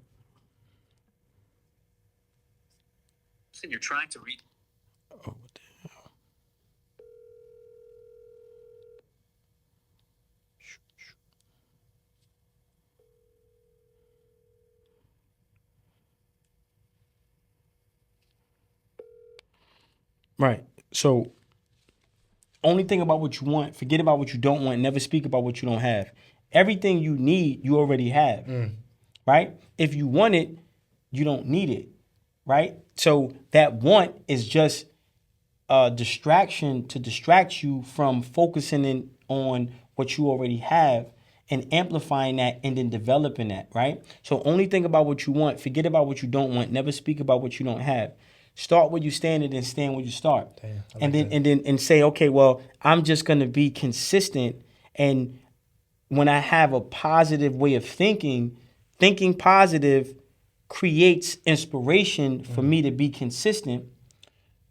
S3: You're trying to read.
S2: Oh, what the hell? Right. So, only think about what you want. Forget about what you don't want. Never speak about what you don't have. Everything you need, you already have. Right? If you want it, you don't need it. Right? So that want is just a distraction to distract you from focusing in on what you already have and amplifying that and then developing that, right? So only think about what you want. Forget about what you don't want. Never speak about what you don't have. Start where you stand and then stand where you start. And say, okay, well, I'm just gonna be consistent. And when I have a positive way of thinking positive creates inspiration for me to be consistent.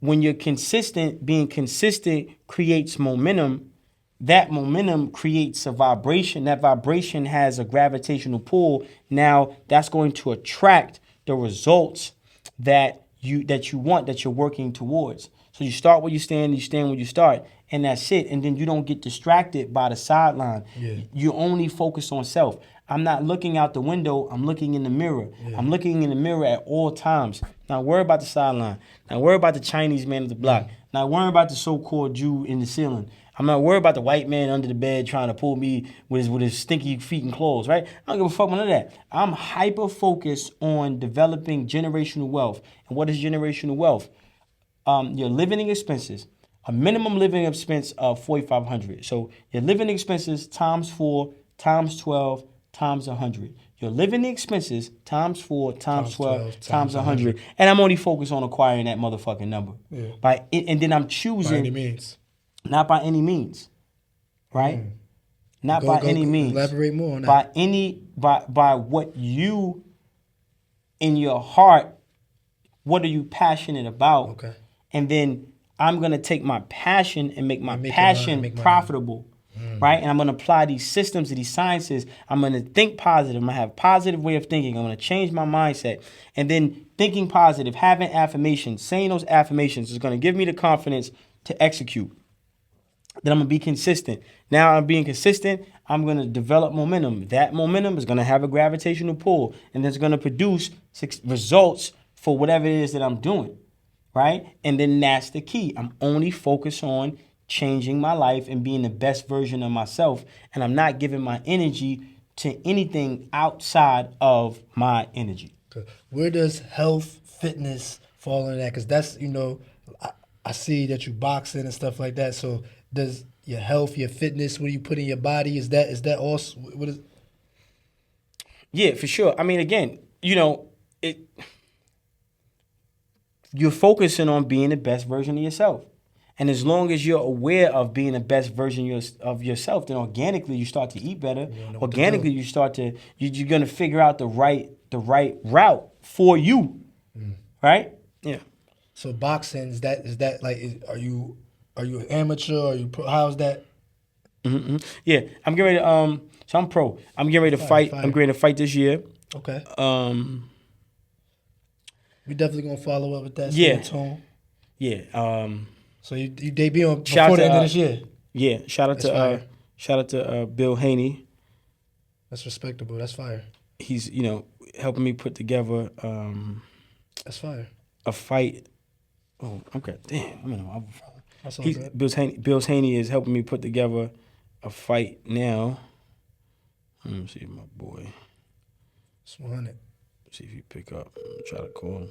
S2: When you're consistent, being consistent creates momentum. That momentum creates a vibration. That vibration has a gravitational pull. Now that's going to attract the results that you want, that you're working towards. So you start where you stand where you start, and that's it. And then you don't get distracted by the sideline. You only focus on self. I'm not looking out the window. I'm looking in the mirror. I'm looking in the mirror at all times. Not worry about the sideline. Not worry about the Chinese man at the block. Not worry about the so-called Jew in the ceiling. I'm not worried about the white man under the bed trying to pull me with his stinky feet and claws, right? I don't give a fuck about none of that. I'm hyper-focused on developing generational wealth. And what is generational wealth? Your living expenses. A minimum living expense of $4,500. So your living expenses times 4 times 12 times 100. Your living expenses times 4 times 12 times 100. And I'm only focused on acquiring that motherfucking number. And then I'm choosing.
S1: By any means.
S2: Not by any means. Right? Not by any means.
S1: Elaborate more on that.
S2: By what you, in your heart, what are you passionate about?
S1: Okay.
S2: And then I'm going to take my passion and make my passion profitable. Right? And I'm going to apply these systems to these sciences. I'm going to think positive. I'm going to have a positive way of thinking. I'm going to change my mindset. And then thinking positive, having affirmations, saying those affirmations is going to give me the confidence to execute. Then I'm going to be consistent. Now I'm being consistent. I'm going to develop momentum. That momentum is going to have a gravitational pull. And it's going to produce results for whatever it is that I'm doing. Right? And then that's the key. I'm only focused on changing my life and being the best version of myself. And I'm not giving my energy to anything outside of my energy.
S1: Where does health, fitness fall in that? Because that's, I see that you boxing and stuff like that. So does your health, your fitness, what do you put in your body? Is that also, what is?
S2: Yeah, for sure. I mean, again, you're focusing on being the best version of yourself. And as long as you're aware of being the best version of yourself, then organically you start to eat better. Organically you're going to figure out the right route for you. Right? Yeah.
S1: So boxing, is that like, are you an amateur? Are you pro? How's that?
S2: Mm-hmm. Yeah, I'm getting ready to, so I'm pro. I'm getting ready to fight.
S1: Fire.
S2: I'm getting ready to fight this year.
S1: Okay. We definitely gonna follow up with that.
S2: Yeah.
S1: Tone.
S2: Yeah.
S1: So you debut before the end of this year.
S2: Yeah. Shout out to Bill Haney.
S1: That's respectable. That's fire.
S2: He's helping me put together
S1: that's fire.
S2: a fight Oh, okay. Damn, I'm in my phone.
S1: That's all good.
S2: Bills Haney is helping me put together a fight now. Let me see my boy.
S1: It's 100.
S2: See if he pick up. I'm gonna try to call him.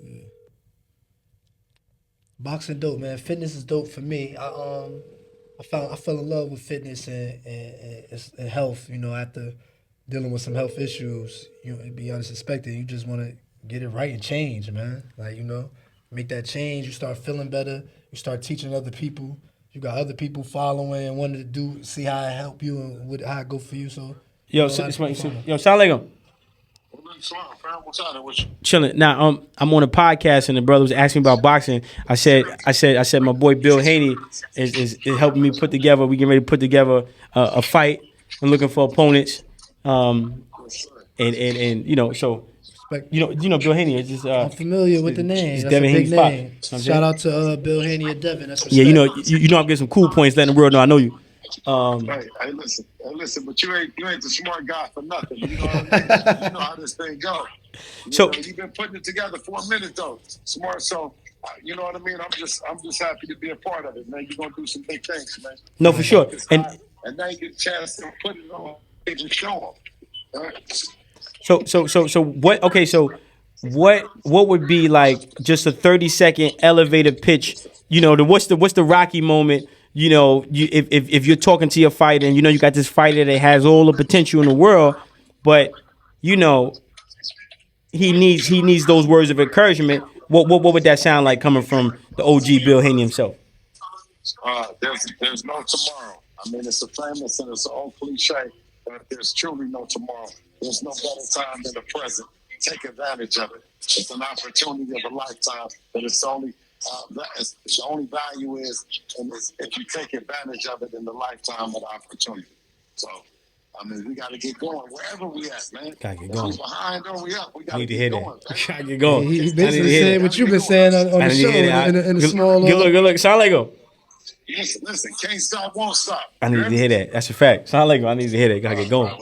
S1: Yeah. Boxing dope, man. Fitness is dope for me. I fell in love with fitness and health. You know, after dealing with some health issues, you know, it'd be unsuspected. You just want to get it right and change, man. Like, you know, make that change. You start feeling better. You start teaching other people. You got other people following and wanting to see how I help you and how I go for you. So,
S2: Yo, sound like him. Chilling. Now, I'm on a podcast and the brother was asking me about boxing. I said, my boy Bill Haney is helping me put together. We getting ready to put together a fight. I'm looking for opponents. And you know, so
S1: respect.
S2: you know Bill Haney is just.
S1: I'm familiar with the name.
S2: It's
S1: That's
S2: Devin
S1: a big
S2: Haney's spot.
S1: name. Shout out to Bill Haney and Devin. That's respect.
S2: Yeah, you know I'm getting some cool points, letting the world know I know you.
S4: Hey, listen, but you ain't the smart guy for nothing. You know what I mean? You know how this thing goes. You've been putting it together for a minute though. Smart, so you know what I mean? I'm just happy to be a part of it, man. You're gonna do some big things, man.
S2: No, for sure. And
S4: now you get a chance to put it on and show them.
S2: So what? Okay, so what would be like just a 30-second elevator pitch? You know, what's the Rocky moment? You know, if you're talking to your fighter and you know you got this fighter that has all the potential in the world, but you know he needs those words of encouragement. What would that sound like coming from the OG Bill Haney himself?
S4: There's no tomorrow. I mean, it's a famous and it's an old cliche, but there's truly no tomorrow. There's no better time than the present. Take advantage of it. It's an opportunity of a lifetime, but it's only the only value is if you take advantage of it in the lifetime of opportunity. So, I mean, we got to get going wherever we at, man.
S2: Gotta get going.
S4: If we behind or we up, we got
S2: I
S4: to
S2: need to
S4: get
S2: hear
S4: going.
S2: that. Gotta get going.
S1: He basically saying what you've been saying on the show in a small.
S2: Good look. Sound like him.
S4: Listen, can't stop, won't stop.
S2: I need to hear that. That's a fact. Sound like him. I need to hear that. Gotta get going.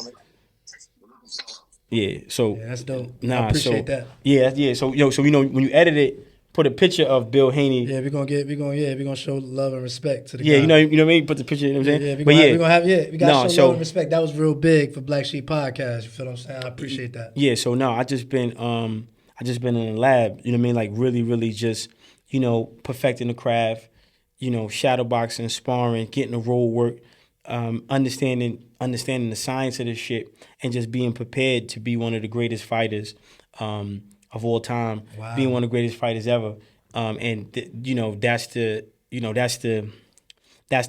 S2: Yeah. So
S1: that's dope.
S2: Nah,
S1: I appreciate that.
S2: Yeah. So you know when you edit it, put a picture of Bill Haney.
S1: Yeah, we're gonna show love and respect to the
S2: guy.
S1: You
S2: know what I mean? Put the picture, you know what I'm saying?
S1: Yeah, we gotta show love and respect. That was real big for Blacshēp podcast. You feel what I'm saying? I appreciate that.
S2: Yeah, so no, I just been in the lab, you know what I mean? Like really just, you know, perfecting the craft, you know, shadow boxing, sparring, getting the road work, understanding the science of this shit, and just being prepared to be one of the greatest fighters of all time, being one of the greatest fighters ever, you know that's the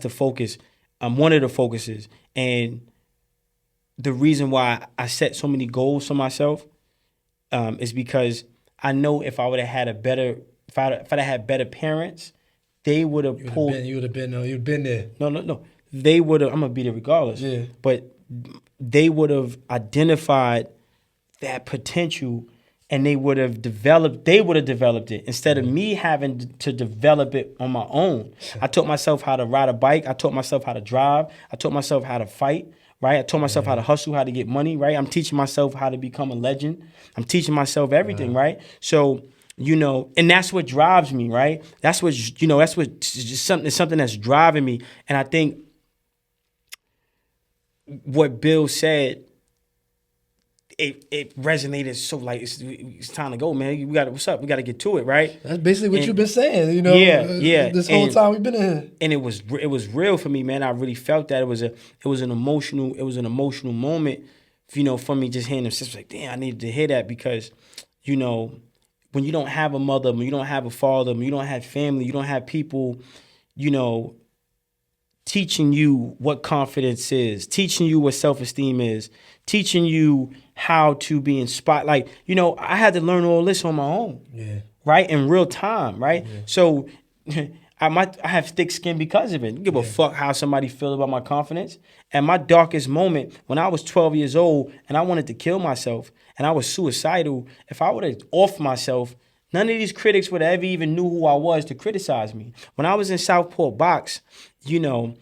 S2: focus. One of the focuses, and the reason why I set so many goals for myself is because I know if I would have had if I'd had better parents, they would have pulled.
S1: You'd been there.
S2: No. They would have. I'm gonna be there regardless.
S1: Yeah.
S2: But they would have identified that potential. And they would have developed it instead of me having to develop it on my own. I taught myself how to ride a bike. I taught myself how to drive. I taught myself how to fight, right? I taught myself how to hustle, how to get money, right? I'm teaching myself how to become a legend. I'm teaching myself everything, right? So, you know, and that's what drives me, right? That's just something that's driving me. And I think what Bill said, it resonated so like it's time to go, man. What's up? We got to get to it, right?
S1: That's basically what you've been saying, you know.
S2: Yeah.
S1: This whole time we've been in here,
S2: and it was real for me, man. I really felt that it was an emotional moment, you know, for me just hearing them. It's like, damn, I needed to hear that because, you know, when you don't have a mother, when you don't have a father, when you don't have family, you don't have people, you know, teaching you what confidence is, teaching you what self-esteem is, teaching you how to be inspired. Like, you know, I had to learn all this on my own.
S1: Yeah.
S2: Right? In real time, right? Yeah. So I have thick skin because of it. I don't give a fuck how somebody feel about my confidence. At my darkest moment, when I was 12 years old and I wanted to kill myself and I was suicidal, if I would have offed myself, none of these critics would have ever even knew who I was to criticize me. When I was in Southport Box, you know,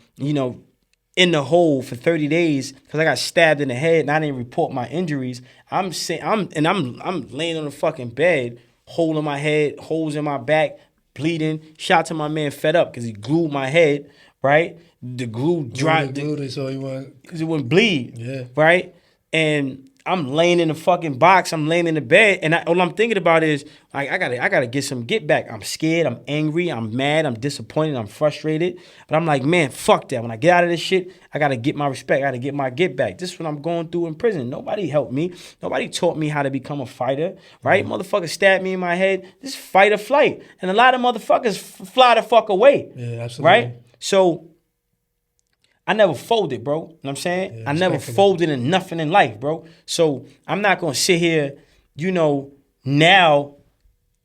S2: in the hole for 30 days because I got stabbed in the head and I didn't report my injuries. I'm laying on the fucking bed, hole in my head, holes in my back, bleeding. Shout out to my man Fed Up because he glued my head, right? The glue dried.
S1: So he
S2: wouldn't bleed.
S1: Yeah.
S2: Right? And I'm laying in the fucking box. I'm laying in the bed, and all I'm thinking about is like I gotta get some get back. I'm scared. I'm angry. I'm mad. I'm disappointed. I'm frustrated. But I'm like, man, fuck that. When I get out of this shit, I gotta get my respect. I gotta get my get back. This is what I'm going through in prison. Nobody helped me. Nobody taught me how to become a fighter. Right? Motherfuckers stabbed me in my head. This fight or flight, and a lot of motherfuckers fly the fuck away.
S1: Yeah, absolutely.
S2: Right? So I never folded, bro. You know what I'm saying?
S1: Yeah,
S2: I never folded in nothing in life, bro. So I'm not going to sit here, now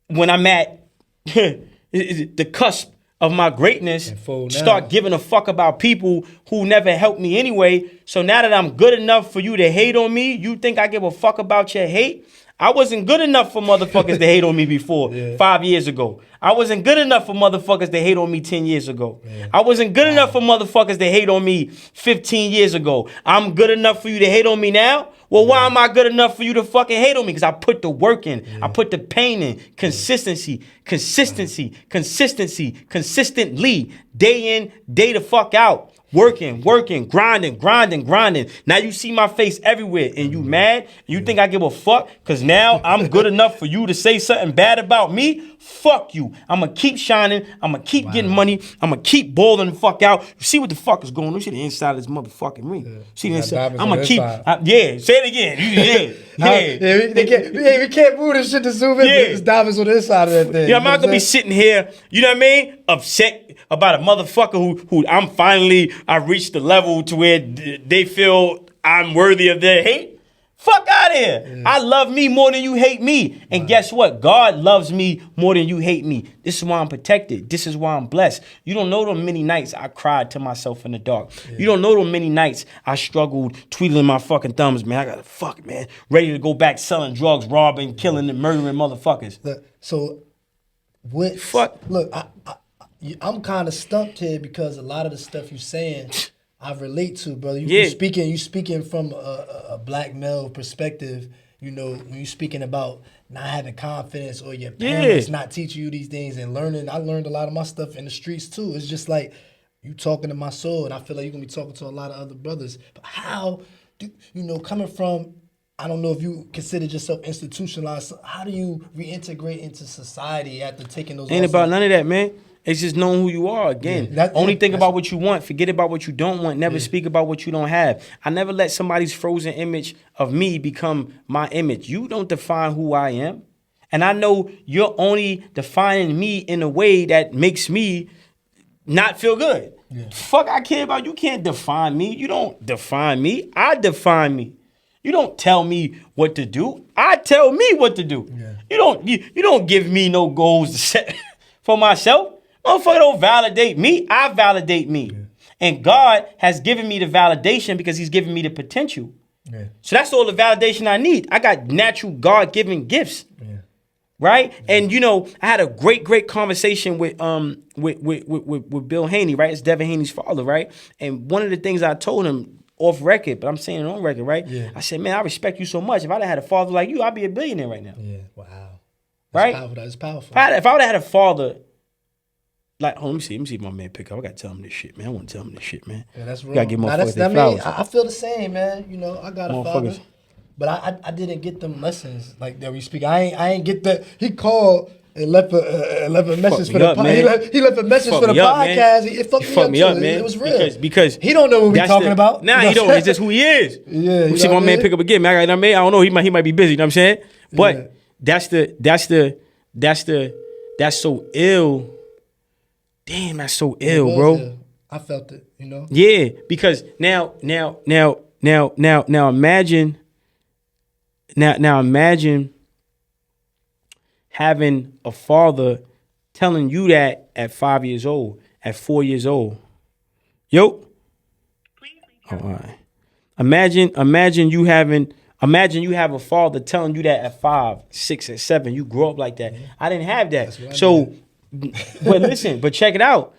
S2: when I'm at the cusp of my greatness, start giving a fuck about people who never helped me anyway. So now that I'm good enough for you to hate on me, you think I give a fuck about your hate? I wasn't good enough for motherfuckers to hate on me before 5 years ago. I wasn't good enough for motherfuckers to hate on me 10 years ago. Yeah. I wasn't good enough for motherfuckers to hate on me 15 years ago. I'm good enough for you to hate on me now? Well, why am I good enough for you to fucking hate on me? Because I put the work in. I put the pain in. Consistency, consistently. Day in, day the fuck out. Working, grinding. Now you see my face everywhere and you mad? You think I give a fuck? Because now I'm good enough for you to say something bad about me? Fuck you. I'm going to keep shining. I'm going to keep getting money. I'm going to keep balling the fuck out. You see what the fuck is going on? You see the inside of this motherfucking ring. Yeah. See the inside? I'm going to keep. Say it again.
S1: We can't move this shit to zoom in. There's diamonds on the inside of that thing.
S2: Yeah, I'm not going to be sitting here, you know what I mean? Upset about a motherfucker who I reached the level to where they feel I'm worthy of their hate. Fuck out of here. Yeah. I love me more than you hate me. And guess what? God loves me more than you hate me. This is why I'm protected. This is why I'm blessed. You don't know the many nights I cried to myself in the dark. Yeah. You don't know the many nights I struggled tweedling my fucking thumbs, man. I got to fuck, man. Ready to go back selling drugs, robbing, killing, and murdering motherfuckers.
S1: So, what?
S2: Fuck.
S1: Look, I'm kind of stumped here because a lot of the stuff you're saying, I relate to, brother. You speaking from a black male perspective. When you're speaking about not having confidence or your parents not teaching you these things and learning. I learned a lot of my stuff in the streets too. It's just like you talking to my soul, and I feel like you're gonna be talking to a lot of other brothers. But how do coming from? I don't know if you consider yourself institutionalized. How do you reintegrate into society after taking those?
S2: Ain't about none of that, man. It's just knowing who you are. Again, think about what you want. Forget about what you don't want. Never speak about what you don't have. I never let somebody's frozen image of me become my image. You don't define who I am. And I know you're only defining me in a way that makes me not feel good. Yeah. Fuck I care about. You can't define me. You don't define me. I define me. You don't tell me what to do. I tell me what to do. Yeah. You don't give me no goals to set for myself. Motherfucker don't validate me. I validate me. Yeah. And God has given me the validation because he's given me the potential. Yeah. So that's all the validation I need. I got natural God-given gifts. Yeah. Right? Yeah. And I had a great conversation with Bill Haney, right? It's Devin Haney's father, right? And one of the things I told him off record, but I'm saying it on record, right? Yeah. I said, man, I respect you so much. If I'd have had a father like you, I'd be a billionaire right now.
S1: Yeah. Wow.
S2: Right?
S1: That's powerful.
S2: If I would have had a father. Like, let me see if my man pick up. I gotta tell him this shit, man. I want to tell him this shit, man.
S1: Yeah, that's real.
S2: Gotta give motherfuckers their flowers.
S1: I feel the same, man. I got a father, but I didn't get them lessons like that we speak. I ain't get that. He called and left a message for the podcast. He left a message for the podcast. It fucked me up, man. It was real because he don't know what we talking about.
S2: Nah, he don't. It's just who he is. Yeah. You see my man pick up again, man. I don't know. He might be busy. You know what I'm saying? But that's so ill. Damn, that's so ill, bro.
S1: Ill. I felt it,
S2: Yeah, because now imagine having a father telling you that at 5 years old, at 4 years old. Yo. All right. Imagine you have a father telling you that at 5, 6, and 7. You grew up like that. Yeah. I didn't have that. So. But check it out.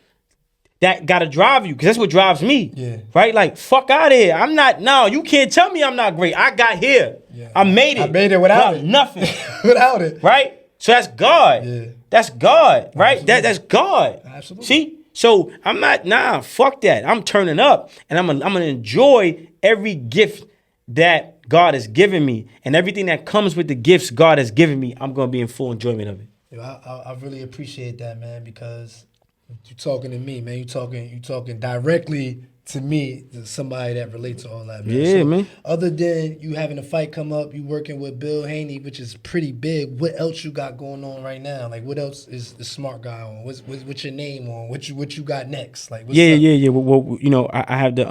S2: That gotta drive you, because that's what drives me. Yeah. Right? Like, fuck out of here. I'm not, no, you can't tell me I'm not great. I got here. Yeah. I made it.
S1: I made it without it.
S2: Nothing.
S1: Without it.
S2: Right? So that's God.
S1: Yeah.
S2: That's God, right? That's God.
S1: Absolutely.
S2: See? So I'm not, fuck that. I'm turning up and I'm gonna enjoy every gift that God has given me. And everything that comes with the gifts God has given me, I'm gonna be in full enjoyment of it.
S1: Yo, I really appreciate that, man, because you talking to me, man. You talking directly to me, to somebody that relates to all that, man.
S2: Yeah, man.
S1: Other than you having a fight come up, you working with Bill Haney, which is pretty big. What else you got going on right now? Like, what else is the smart guy on? What's your name on? What you got next? Like, what's up?
S2: Yeah. Well, I have the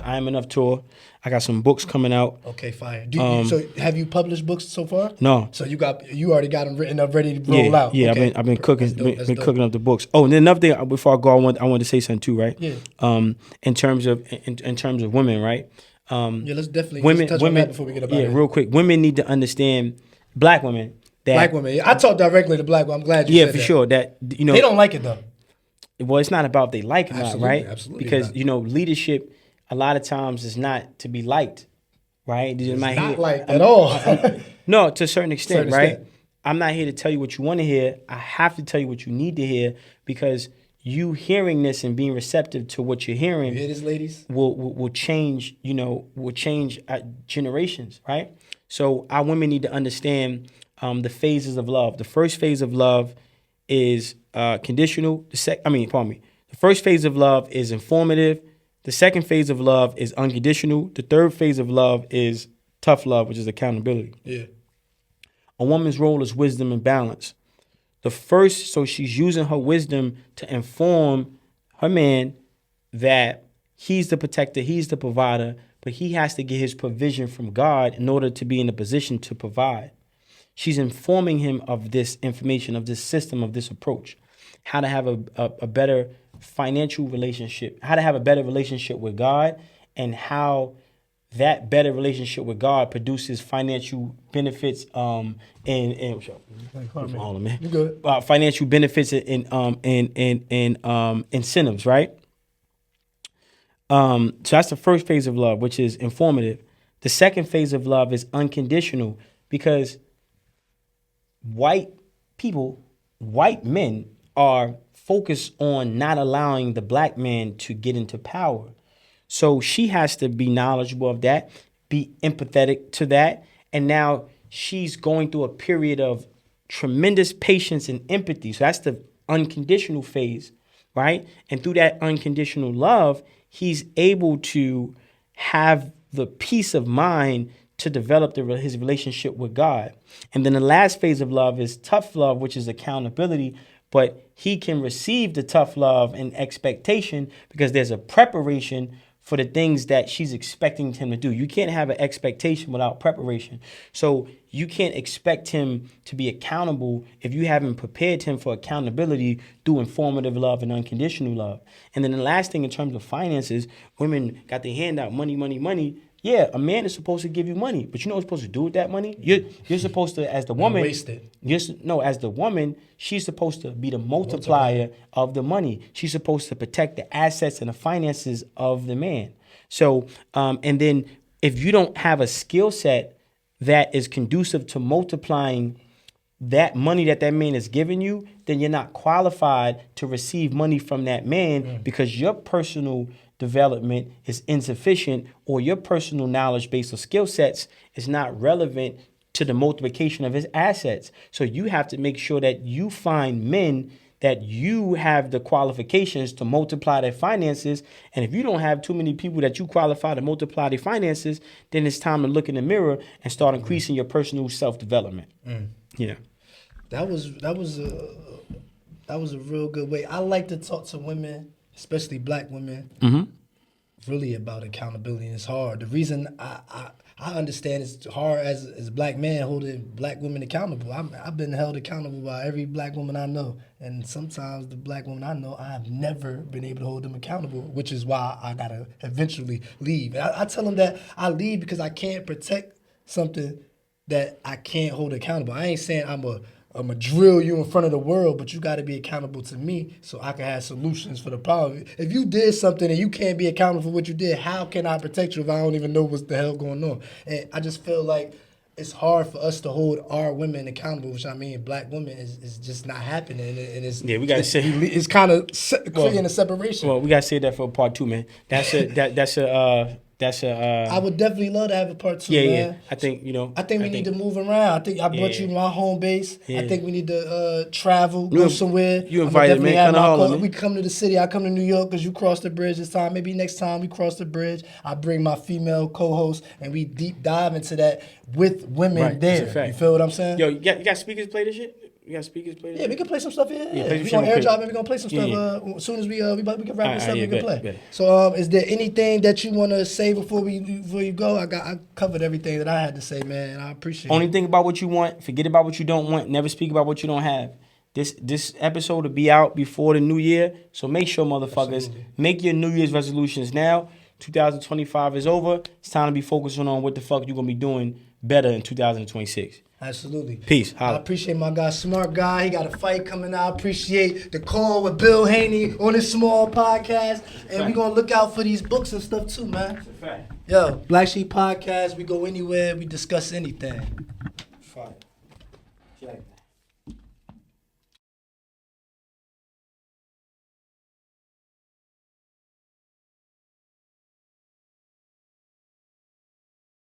S2: I Am Enough tour. I got some books coming out.
S1: Okay, fire. So have you published books so far?
S2: No.
S1: So you already got them written up, ready to roll out.
S2: Yeah,
S1: Okay.
S2: I've been cooking,
S1: That's dope.
S2: cooking up the books. Oh, and then another thing before I go, I wanted to say something too, right?
S1: Yeah.
S2: In terms of women, right?
S1: Yeah, let's definitely
S2: Women,
S1: touch on that before we get about it.
S2: real quick. Women need to understand, black women, that
S1: Black women. Yeah, I talk directly to black women. I'm glad you said
S2: for
S1: that.
S2: sure. That
S1: They don't like it though.
S2: well, it's not about they like it or not,
S1: Absolutely,
S2: right?
S1: absolutely
S2: Because
S1: not.
S2: Leadership a lot of times is not to be liked, right?
S1: It's not like at all.
S2: No, to a certain extent,
S1: Certain
S2: right?
S1: extent.
S2: I'm not here to tell you what you want to hear. I have to tell you what you need to hear, because you hearing this and being receptive to what you're hearing
S1: You hear this, ladies?
S2: will change, generations, right? So our women need to understand the phases of love. The first phase of love is conditional. The first phase of love is informative. The second phase of love is unconditional. The third phase of love is tough love, which is accountability.
S1: Yeah.
S2: A woman's role is wisdom and balance. So she's using her wisdom to inform her man that he's the protector, he's the provider, but he has to get his provision from God in order to be in a position to provide. She's informing him of this information, of this system, of this approach, how to have a better financial relationship, how to have a better relationship with God, and how that better relationship with God produces financial benefits and hold on, man.
S1: You good.
S2: Financial benefits and incentives, right? So that's the first phase of love, which is informative. The second phase of love is unconditional, because white men are focused on not allowing the black man to get into power. So she has to be knowledgeable of that, be empathetic to that. And now she's going through a period of tremendous patience and empathy. So that's the unconditional phase, right? And through that unconditional love, he's able to have the peace of mind to develop his relationship with God. And then the last phase of love is tough love, which is accountability. But he can receive the tough love and expectation because there's a preparation for the things that she's expecting him to do. You can't have an expectation without preparation. So you can't expect him to be accountable if you haven't prepared him for accountability through informative love and unconditional love. And then the last thing in terms of finances, women got their hand out, money, money, money. Yeah, a man is supposed to give you money, but you know what you're supposed to do with that money? You're supposed to, as the woman,
S1: waste it.
S2: As the woman, she's supposed to be the multiplier of the money. She's supposed to protect the assets and the finances of the man. So, and then if you don't have a skill set that is conducive to multiplying that money that man is giving you, then you're not qualified to receive money from that man because your personal development is insufficient, or your personal knowledge base or skill sets is not relevant to the multiplication of his assets. So you have to make sure that you find men that you have the qualifications to multiply their finances. And if you don't have too many people that you qualify to multiply their finances, then it's time to look in the mirror and start increasing your personal self-development. Yeah.
S1: That was a real good way. I like to talk to women, especially black women, really about accountability. And it's hard. The reason I understand it's hard as a black man holding black women accountable. I've been held accountable by every black woman I know. And sometimes the black women I know, I've never been able to hold them accountable, which is why I got to eventually leave. And I tell them that I leave because I can't protect something that I can't hold accountable. I ain't saying I'm a drill you in front of the world, but you got to be accountable to me so I can have solutions for the problem. If you did something and you can't be accountable for what you did, how can I protect you if I don't even know what's the hell going on? And I just feel like it's hard for us to hold our women accountable, which I mean, black women is just not happening, and it's
S2: Yeah, we gotta say
S1: it's kind of creating a separation.
S2: Well, we gotta say that for part 2, man. That's a.
S1: I would definitely love to have a part 2,
S2: Yeah,
S1: man.
S2: yeah. I think we
S1: need to move around. I think I brought you to my home base.
S2: Yeah.
S1: I think we need to travel, go somewhere.
S2: You invited, man. Come to Harlem, man.
S1: We come to the city. I come to New York because you crossed the bridge this time. Maybe next time we cross the bridge, I bring my female co-host and we deep dive into that with women there.
S2: That's a fact.
S1: You feel what I'm saying?
S2: Yo, you got speakers play this shit? You got speakers play this
S1: Yeah, we can play some stuff here.
S2: Yeah, play some
S1: we
S2: shit
S1: gonna
S2: real quick.
S1: airdrop it. We gonna play some stuff.
S2: Yeah.
S1: As soon as we can wrap this up,
S2: yeah,
S1: we can play.
S2: bet.
S1: So, is there anything that you wanna say before you go? I covered everything that I had to say, man. And I appreciate
S2: Only
S1: it.
S2: think about what you want. Forget about what you don't want. Never speak about what you don't have. This episode will be out before the new year. So make sure, motherfuckers, make your New Year's resolutions now. 2025 is over. It's time to be focusing on what the fuck you're gonna be doing better in 2026.
S1: Absolutely.
S2: Peace.
S1: I
S2: Holla.
S1: appreciate my guy, Smart Guy. He got a fight coming out. I appreciate the call with Bill Haney on his small podcast. And we're going to look out for these books and stuff too, man.
S2: It's a fact.
S1: Yo, Blacshēp Podcast. We go anywhere. We discuss anything.